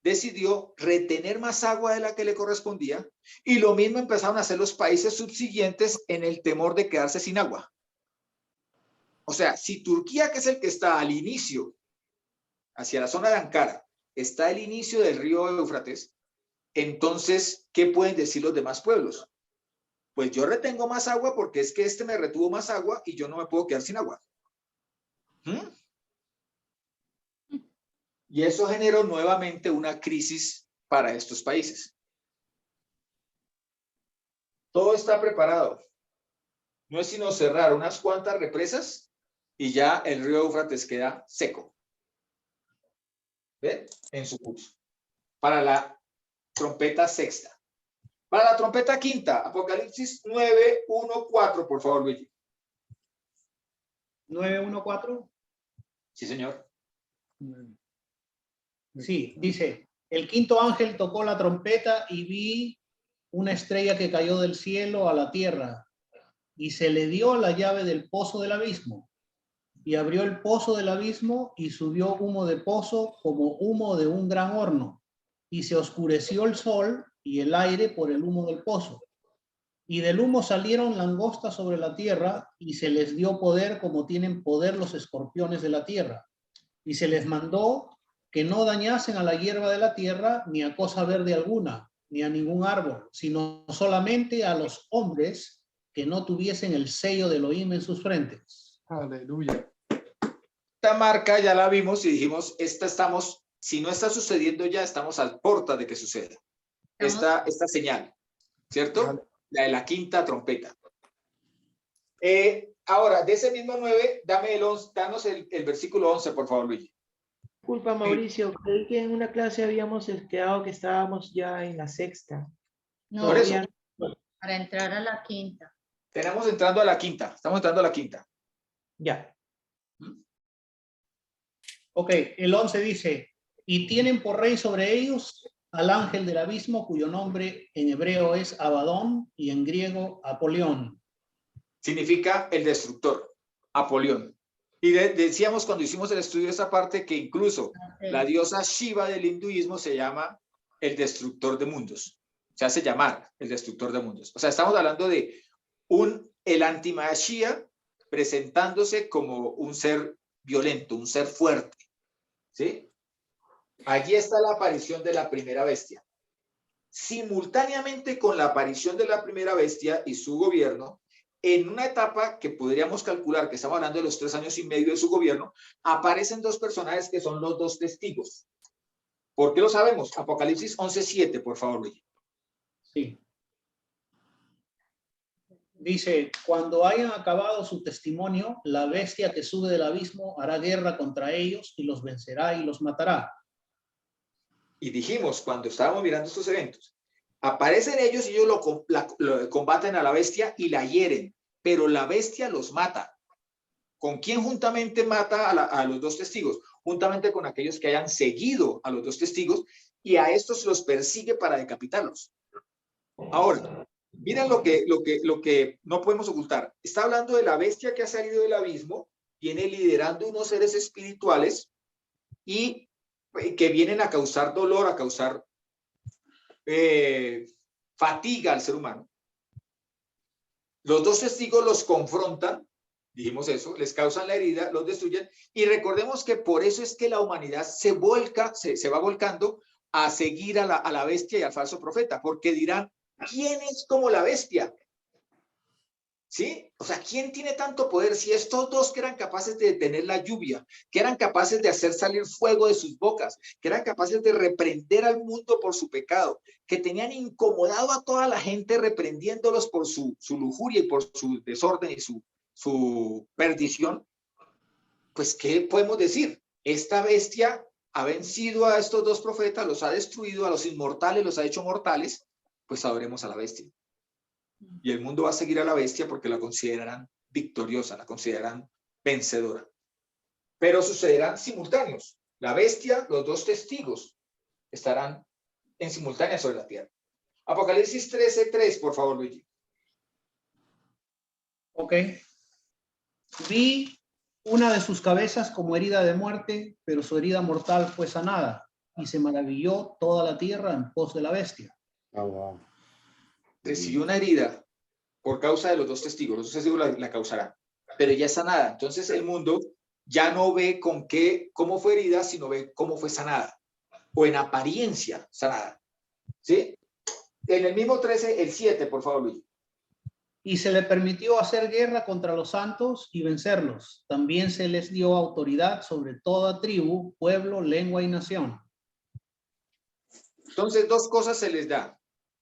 decidió retener más agua de la que le correspondía, y lo mismo empezaron a hacer los países subsiguientes en el temor de quedarse sin agua. O sea, si Turquía, que es el que está al inicio, hacia la zona de Ankara, está al inicio del río Éufrates, entonces, ¿qué pueden decir los demás pueblos? Pues yo retengo más agua porque es que este me retuvo más agua y yo no me puedo quedar sin agua. Y eso generó nuevamente una crisis para estos países. Todo está preparado. No es sino cerrar unas cuantas represas y ya el río Éufrates queda seco. ¿Ven? En su curso. Para la trompeta sexta. Para la trompeta quinta, Apocalipsis 9:1-4, por favor, Luigi. 9:1-4. Sí, señor. Sí, dice, el quinto ángel tocó la trompeta y vi una estrella que cayó del cielo a la tierra, y se le dio la llave del pozo del abismo, y abrió el pozo del abismo y subió humo de pozo como humo de un gran horno, y se oscureció el sol y el aire por el humo del pozo. Y del humo salieron langostas sobre la tierra, y se les dio poder como tienen poder los escorpiones de la tierra. Y se les mandó que no dañasen a la hierba de la tierra, ni a cosa verde alguna, ni a ningún árbol, sino solamente a los hombres que no tuviesen el sello de Elohim en sus frentes. Aleluya. Esta marca ya la vimos y dijimos, si no está sucediendo ya, estamos al porta de que suceda. Esta señal, ¿cierto? La de la quinta trompeta. Ahora, de ese mismo 9, danos el versículo 11, por favor, Luigi. Disculpa, Mauricio, creí que en una clase habíamos quedado que estábamos ya en la sexta. No, Por eso. para entrar a la quinta. Estamos entrando a la quinta. Ya. Ok, el 11 dice, y tienen por rey sobre ellos al ángel del abismo, cuyo nombre en hebreo es Abadón y en griego Apolión. Significa el destructor, Apolión. Y decíamos cuando hicimos el estudio de esta parte que incluso la diosa Shiva del hinduismo se llama el destructor de mundos. Se hace llamar el destructor de mundos. O sea, estamos hablando de el anti-Mashiach presentándose como un ser violento, un ser fuerte. ¿Sí? Allí está la aparición de la primera bestia. Simultáneamente con la aparición de la primera bestia y su gobierno, en una etapa que podríamos calcular que estamos hablando de los 3 años y medio de su gobierno, aparecen 2 personajes que son los 2 testigos. ¿Por qué lo sabemos? Apocalipsis 11:7, por favor, Luis. Sí. Dice, cuando hayan acabado su testimonio, la bestia que sube del abismo hará guerra contra ellos y los vencerá y los matará. Y dijimos, cuando estábamos mirando estos eventos, aparecen ellos y ellos lo combaten a la bestia y la hieren, pero la bestia los mata. ¿Con quién juntamente mata a los 2 testigos? Juntamente con aquellos que hayan seguido a los 2 testigos, y a estos los persigue para decapitarlos. Ahora, miren lo que no podemos ocultar. Está hablando de la bestia que ha salido del abismo, viene liderando unos seres espirituales y que vienen a causar dolor, a causar fatiga al ser humano. Los 2 testigos los confrontan, dijimos eso, les causan la herida, los destruyen, y recordemos que por eso es que la humanidad se va volcando a seguir a la bestia y al falso profeta, porque dirán, ¿quién es como la bestia? ¿Sí? O sea, ¿quién tiene tanto poder? Si estos dos que eran capaces de detener la lluvia, que eran capaces de hacer salir fuego de sus bocas, que eran capaces de reprender al mundo por su pecado, que tenían incomodado a toda la gente reprendiéndolos por su lujuria y por su desorden y su perdición, pues, ¿qué podemos decir? Esta bestia ha vencido a estos dos profetas, los ha destruido, a los inmortales los ha hecho mortales, pues adoremos a la bestia. Y el mundo va a seguir a la bestia porque la considerarán victoriosa, la considerarán vencedora. Pero sucederán simultáneos. La bestia, los dos testigos, estarán en simultánea sobre la tierra. Apocalipsis 13:3, por favor, Luigi. Ok. Vi una de sus cabezas como herida de muerte, pero su herida mortal fue sanada, y se maravilló toda la tierra en pos de la bestia. Recibió una herida por causa de los dos testigos. Los dos testigos la causarán, pero ya es sanada. Entonces el mundo ya no ve cómo fue herida, sino ve cómo fue sanada, o en apariencia sanada. ¿Sí? En el mismo 13, el 7, por favor, Luis. Y se le permitió hacer guerra contra los santos y vencerlos. También se les dio autoridad sobre toda tribu, pueblo, lengua y nación. Entonces, dos cosas se les da.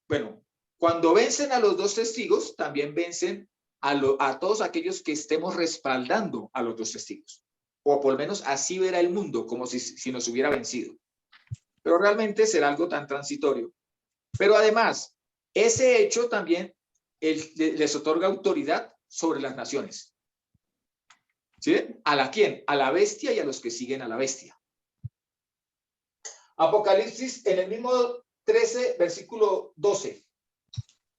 Bueno, cuando vencen a los dos testigos, también vencen a todos aquellos que estemos respaldando a los dos testigos. O por lo menos así verá el mundo, como si nos hubiera vencido. Pero realmente será algo tan transitorio. Pero además, ese hecho también les otorga autoridad sobre las naciones. ¿Sí? ¿A la quién? A la bestia y a los que siguen a la bestia. Apocalipsis, en el mismo 13, versículo 12.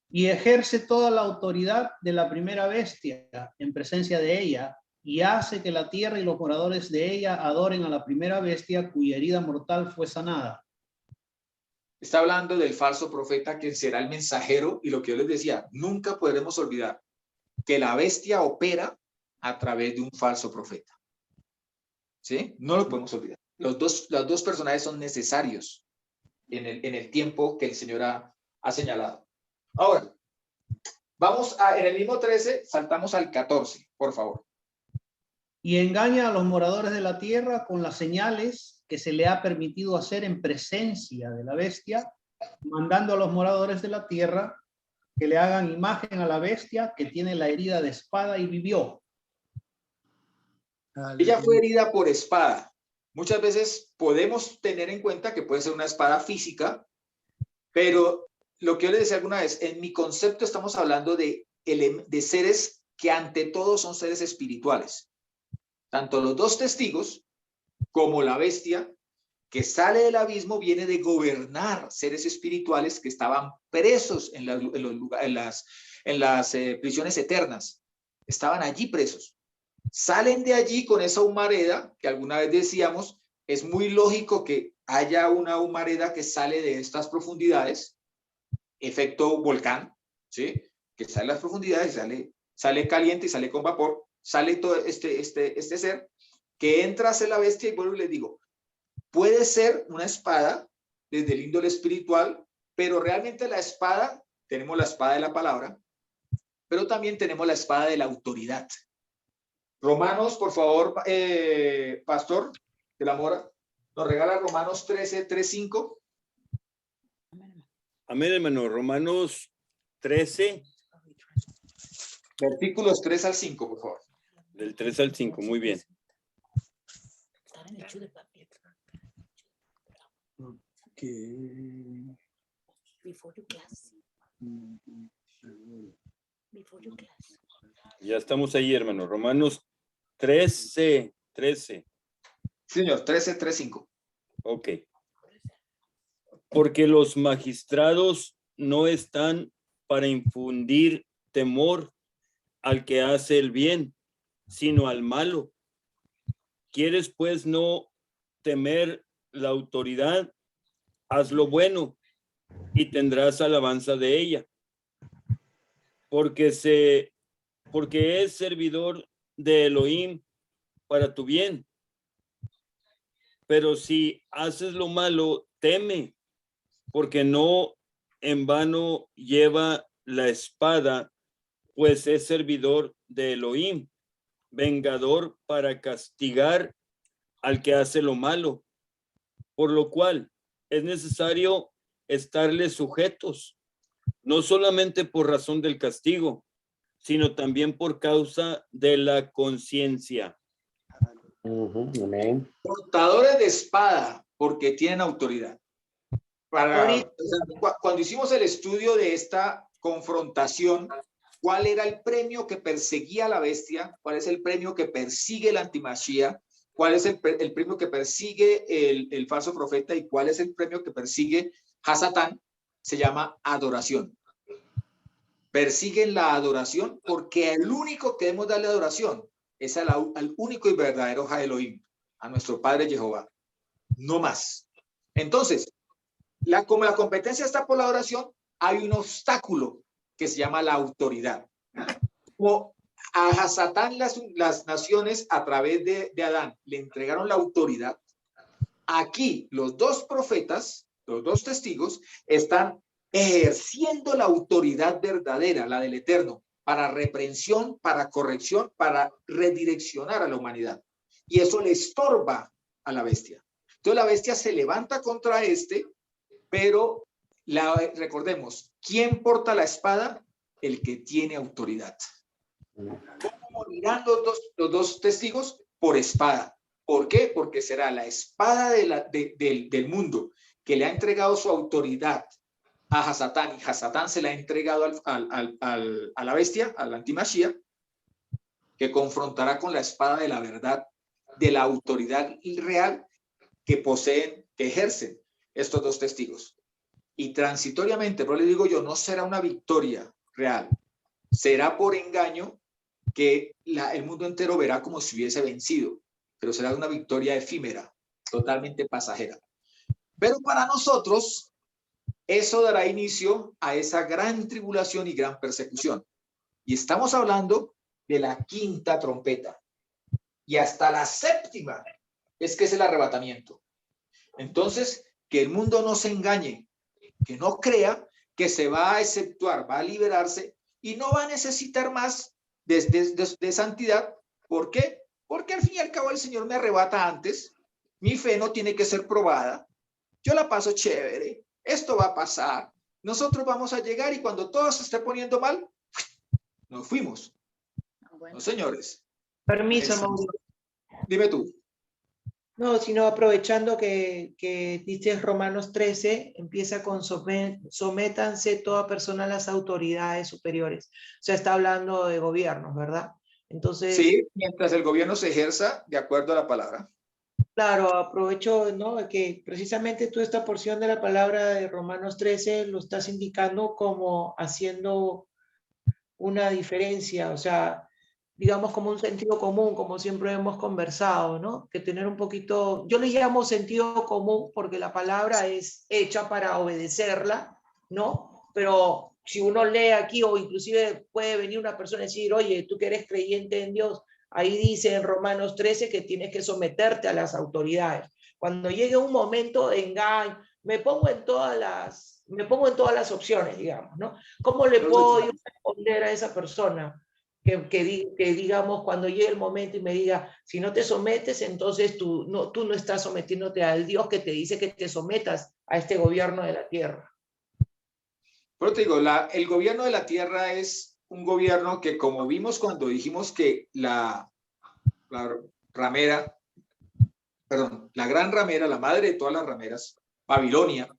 Y ejerce toda la autoridad de la primera bestia en presencia de ella, y hace que la tierra y los moradores de ella adoren a la primera bestia cuya herida mortal fue sanada. Está hablando del falso profeta que será el mensajero, y lo que yo les decía, nunca podremos olvidar que la bestia opera a través de un falso profeta. ¿Sí? No lo podemos olvidar. Los dos personajes son necesarios en el tiempo que el Señor ha señalado. Ahora, vamos en el mismo 13, saltamos al 14, por favor. Y engaña a los moradores de la tierra con las señales que se le ha permitido hacer en presencia de la bestia, mandando a los moradores de la tierra que le hagan imagen a la bestia que tiene la herida de espada y vivió. Ella fue herida por espada. Muchas veces podemos tener en cuenta que puede ser una espada física, pero lo que yo les decía alguna vez, en mi concepto estamos hablando de seres que ante todo son seres espirituales. Tanto los dos testigos como la bestia que sale del abismo viene de gobernar seres espirituales que estaban presos en las prisiones eternas. Estaban allí presos. Salen de allí con esa humareda que alguna vez decíamos, es muy lógico que haya una humareda que sale de estas profundidades, efecto volcán, ¿sí? Que sale de las profundidades, sale caliente y sale con vapor, sale todo este ser que entra hacia la bestia y vuelvo y les digo, puede ser una espada desde el índole espiritual, pero realmente la espada, tenemos la espada de la palabra, pero también tenemos la espada de la autoridad. Romanos, por favor, Pastor de la Mora, nos regala Romanos 13, 3, 5. Amén, hermano. Romanos 13. Versículos 3 al 5, por favor. Del 3 al 5, muy bien. Ya estamos ahí, hermano. Romanos 13. Señor, 13, 3, 5. Ok. Porque los magistrados no están para infundir temor al que hace el bien, sino al malo. ¿Quieres pues no temer la autoridad? Haz lo bueno y tendrás alabanza de ella. Porque es servidor de Elohim para tu bien. Pero si haces lo malo, teme, porque no en vano lleva la espada pues es servidor de Elohim, vengador para castigar al que hace lo malo, por lo cual es necesario estarles sujetos, no solamente por razón del castigo, sino también por causa de la conciencia. Amén. Portadores de espada, porque tienen autoridad. Ahorita- Cuando hicimos el estudio de esta confrontación, ¿cuál era el premio que perseguía a la bestia? ¿Cuál es el premio que persigue el antimachía? ¿Cuál es el premio que persigue el falso profeta? ¿Y cuál es el premio que persigue Hasatán? Se llama adoración. Persiguen la adoración porque el único que debemos darle adoración es al único y verdadero Elohim, a nuestro Padre Jehová. No más. Entonces, como la competencia está por la adoración, hay un obstáculo que se llama la autoridad. Como a Hasatán las naciones a través de Adán le entregaron la autoridad, aquí los dos profetas, los dos testigos, están ejerciendo la autoridad verdadera, la del Eterno, para reprensión, para corrección, para redireccionar a la humanidad. Y eso le estorba a la bestia. Entonces la bestia se levanta contra pero recordemos, ¿quién porta la espada? El que tiene autoridad. ¿Cómo morirán los dos testigos? Por espada. ¿Por qué? Porque será la espada del mundo que le ha entregado su autoridad a Hasatán, y Hasatán se la ha entregado a la bestia, al antimachía, que confrontará con la espada de la verdad, de la autoridad real que poseen, que ejercen estos dos testigos. Y transitoriamente, pero le digo yo, no será una victoria real, será por engaño que el mundo entero verá como si hubiese vencido, pero será una victoria efímera, totalmente pasajera. Pero para nosotros, eso dará inicio a esa gran tribulación y gran persecución. Y estamos hablando de la quinta trompeta. Y hasta la séptima es que es el arrebatamiento. Entonces, que el mundo no se engañe, que no crea que se va a exceptuar, va a liberarse y no va a necesitar más de santidad. ¿Por qué? Porque al fin y al cabo el Señor me arrebata antes, mi fe no tiene que ser probada, yo la paso chévere, esto va a pasar, nosotros vamos a llegar y cuando todo se esté poniendo mal, nos fuimos. Bueno. No, señores. Permiso, Mauricio. Dime tú. No, sino aprovechando que dices Romanos 13, empieza con sométanse toda persona a las autoridades superiores. O sea, está hablando de gobiernos, ¿verdad? Entonces, Sí, mientras el gobierno se ejerza de acuerdo a la palabra. claro, aprovecho, ¿no? Que precisamente tú esta porción de la palabra de Romanos 13 lo estás indicando como haciendo una diferencia, o sea, digamos como un sentido común, como siempre hemos conversado, ¿no? Que tener un poquito, yo le llamo sentido común porque la palabra es hecha para obedecerla, ¿no? Pero si uno lee aquí o inclusive puede venir una persona y decir, oye, tú que eres creyente en Dios, ahí dice en Romanos 13 que tienes que someterte a las autoridades. Cuando llegue un momento de engaño, me pongo en todas las opciones, digamos, ¿no? ¿Cómo le puedo yo responder a esa persona? Que digamos, cuando llegue el momento y me diga, si no te sometes, entonces tú no estás sometiéndote al Dios que te dice que te sometas a este gobierno de la tierra. Pero te digo, el gobierno de la tierra es un gobierno que, como vimos cuando dijimos que la ramera, perdón, la gran ramera, la madre de todas las rameras, Babilonia,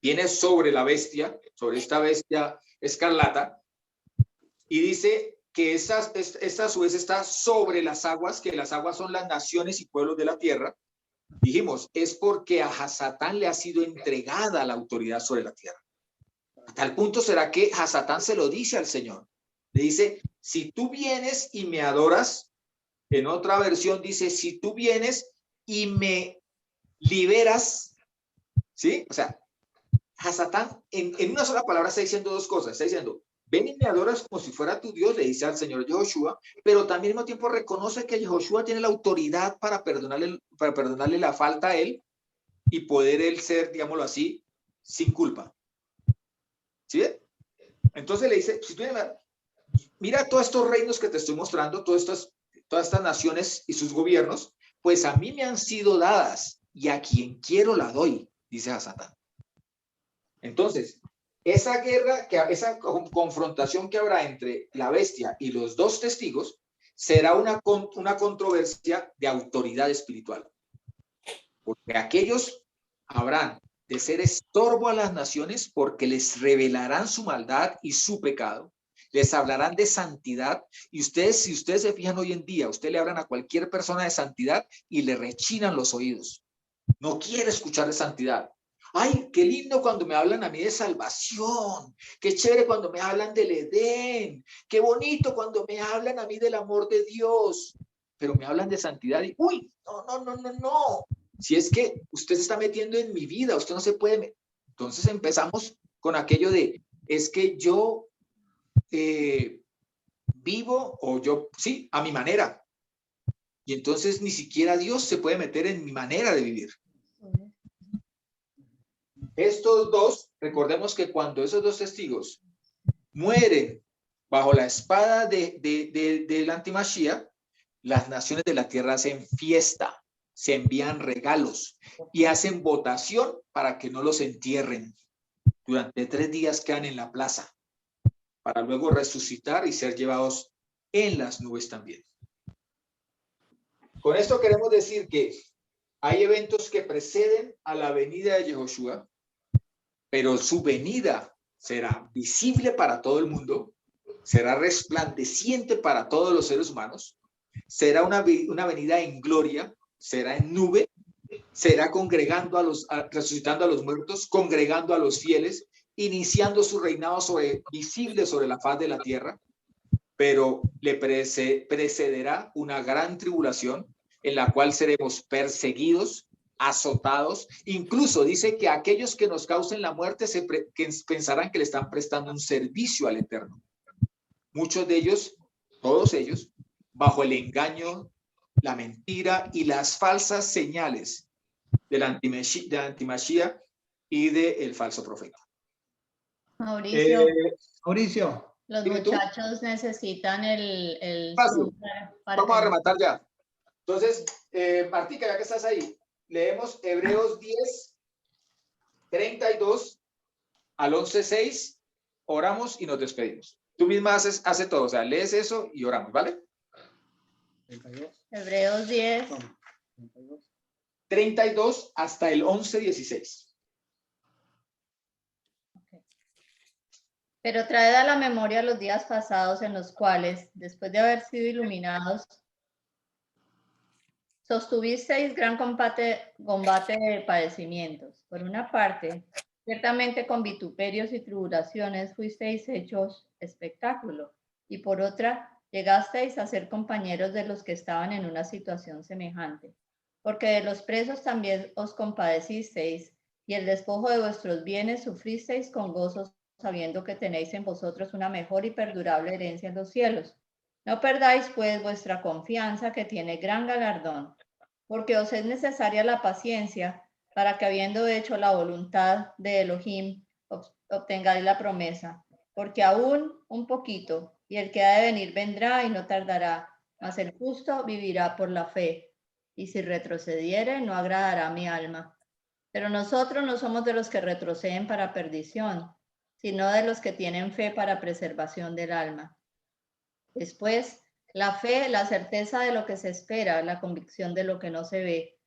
viene sobre la bestia, sobre esta bestia escarlata, y dice que esta a su vez está sobre las aguas, que las aguas son las naciones y pueblos de la tierra. Dijimos, es porque a Hasatán le ha sido entregada la autoridad sobre la tierra. A tal punto será que Hasatán se lo dice al Señor. Le dice, si tú vienes y me adoras, en otra versión dice, si tú vienes y me liberas, ¿sí? O sea, Hasatán en una sola palabra está diciendo dos cosas. Está diciendo, ven y me adoras como si fuera tu Dios, le dice al Señor Yehoshua, pero también al mismo tiempo reconoce que Yehoshua tiene la autoridad para perdonarle la falta a él y poder él ser, digámoslo así, sin culpa. ¿Sí? Entonces le dice, si tú Mira todos estos reinos que te estoy mostrando, todas estas naciones y sus gobiernos, pues a mí me han sido dadas y a quien quiero la doy, dice a Satán. Entonces, esa guerra, esa confrontación que habrá entre la bestia y los dos testigos será una controversia de autoridad espiritual. Porque aquellos habrán de ser estorbo a las naciones porque les revelarán su maldad y su pecado. Les hablarán de santidad y ustedes, si ustedes se fijan hoy en día, usted le hablan a cualquier persona de santidad y le rechinan los oídos. No quiere escuchar de santidad. Ay, qué lindo cuando me hablan a mí de salvación. Qué chévere cuando me hablan del Edén. Qué bonito cuando me hablan a mí del amor de Dios. Pero me hablan de santidad y, uy, no. Si es que usted se está metiendo en mi vida, usted no se puede. Entonces empezamos con aquello de, es que yo vivo o yo, sí, a mi manera. Y entonces ni siquiera Dios se puede meter en mi manera de vivir. Estos dos, recordemos que cuando esos dos testigos mueren bajo la espada del antimachía, las naciones de la tierra hacen fiesta, se envían regalos y hacen votación para que no los entierren. Durante 3 días quedan en la plaza para luego resucitar y ser llevados en las nubes también. Con esto queremos decir que hay eventos que preceden a la venida de Yehoshua, pero su venida será visible para todo el mundo, será resplandeciente para todos los seres humanos, será una venida en gloria, será en nube, será congregando resucitando a los muertos, congregando a los fieles, iniciando su reinado visible sobre la faz de la tierra, pero le precederá una gran tribulación en la cual seremos perseguidos, azotados. Incluso dice que aquellos que nos causen la muerte que pensarán que le están prestando un servicio al Eterno. Muchos de ellos, todos ellos, bajo el engaño, la mentira y las falsas señales del antimachía y del falso profeta. Mauricio, Mauricio, los dime tú. muchachos necesitan el Fácil. Zoom para Vamos a que- rematar ya. Entonces, Martica, ya que estás ahí, leemos Hebreos 10, 32 al 11:6, oramos y nos despedimos. Tú misma hace todo, o sea, lees eso y oramos, ¿vale? Hebreos 10, 32 hasta el 11:16. pero traed a la memoria los días pasados en los cuales, después de haber sido iluminados, sostuvisteis gran combate de padecimientos. Por una parte, ciertamente con vituperios y tribulaciones fuisteis hechos espectáculo, y por otra, llegasteis a ser compañeros de los que estaban en una situación semejante, porque de los presos también os compadecisteis, y el despojo de vuestros bienes sufristeis con gozo, sabiendo que tenéis en vosotros una mejor y perdurable herencia en los cielos. No perdáis, pues, vuestra confianza, que tiene gran galardón, porque os es necesaria la paciencia, para que, habiendo hecho la voluntad de Elohim, obtengáis la promesa. Porque aún un poquito, y el que ha de venir vendrá y no tardará, mas el justo vivirá por la fe. Y si retrocediere, no agradará a mi alma. Pero nosotros no somos de los que retroceden para perdición, sino de los que tienen fe para preservación del alma. Después, la fe, la certeza de lo que se espera, la convicción de lo que no se ve,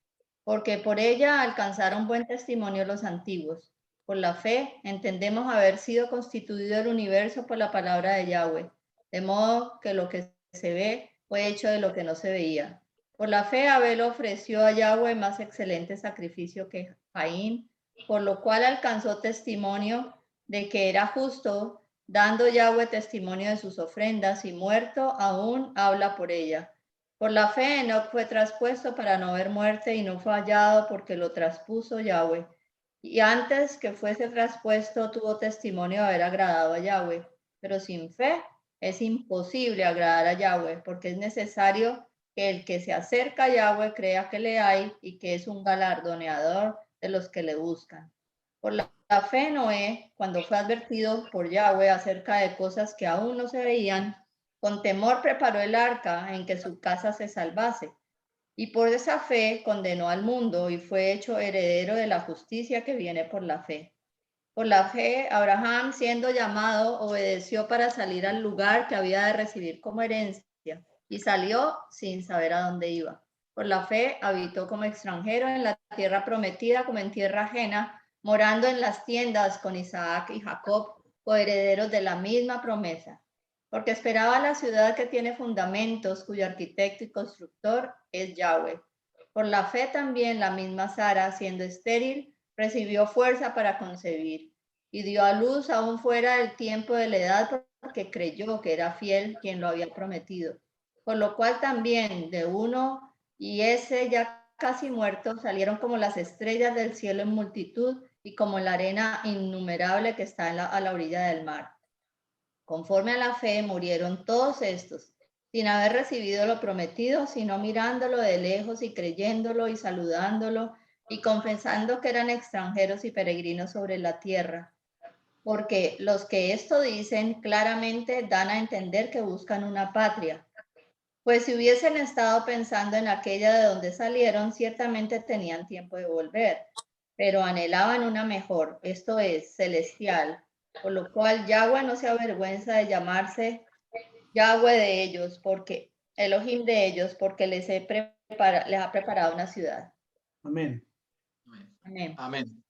porque por ella alcanzaron buen testimonio los antiguos. Por la fe entendemos haber sido constituido el universo por la palabra de Yahweh, de modo que lo que se ve fue hecho de lo que no se veía. Por la fe Abel ofreció a Yahweh más excelente sacrificio que Caín, por lo cual alcanzó testimonio de que era justo, dando Yahweh testimonio de sus ofrendas, y muerto aún habla por ella. Por la fe Enoc fue traspuesto para no ver muerte y no fue hallado, porque lo traspuso Yahweh. Y antes que fuese traspuesto tuvo testimonio de haber agradado a Yahweh. Pero sin fe es imposible agradar a Yahweh, porque es necesario que el que se acerca a Yahweh crea que le hay y que es un galardoneador de los que le buscan. Por la fe, Noé, cuando fue advertido por Yahweh acerca de cosas que aún no se veían, con temor preparó el arca en que su casa se salvase. Y por esa fe condenó al mundo y fue hecho heredero de la justicia que viene por la fe. Por la fe, Abraham, siendo llamado, obedeció para salir al lugar que había de recibir como herencia y salió sin saber a dónde iba. Por la fe, habitó como extranjero en la tierra prometida como en tierra ajena, morando en las tiendas con Isaac y Jacob, coherederos de la misma promesa. Porque esperaba la ciudad que tiene fundamentos, cuyo arquitecto y constructor es Yahweh. Por la fe también la misma Sara, siendo estéril, recibió fuerza para concebir y dio a luz aún fuera del tiempo de la edad porque creyó que era fiel quien lo había prometido. Por lo cual también de uno y ese ya casi muerto salieron como las estrellas del cielo en multitud y como la arena innumerable que está a la orilla del mar. Conforme a la fe murieron todos estos, sin haber recibido lo prometido, sino mirándolo de lejos y creyéndolo y saludándolo y confesando que eran extranjeros y peregrinos sobre la tierra. Porque los que esto dicen claramente dan a entender que buscan una patria. Pues si hubiesen estado pensando en aquella de donde salieron, ciertamente tenían tiempo de volver, pero anhelaban una mejor, esto es, celestial. Por lo cual Yahweh no se avergüenza de llamarse Yahweh de ellos, porque Elohim de ellos, porque les ha preparado una ciudad. Amén. Amén. Amén.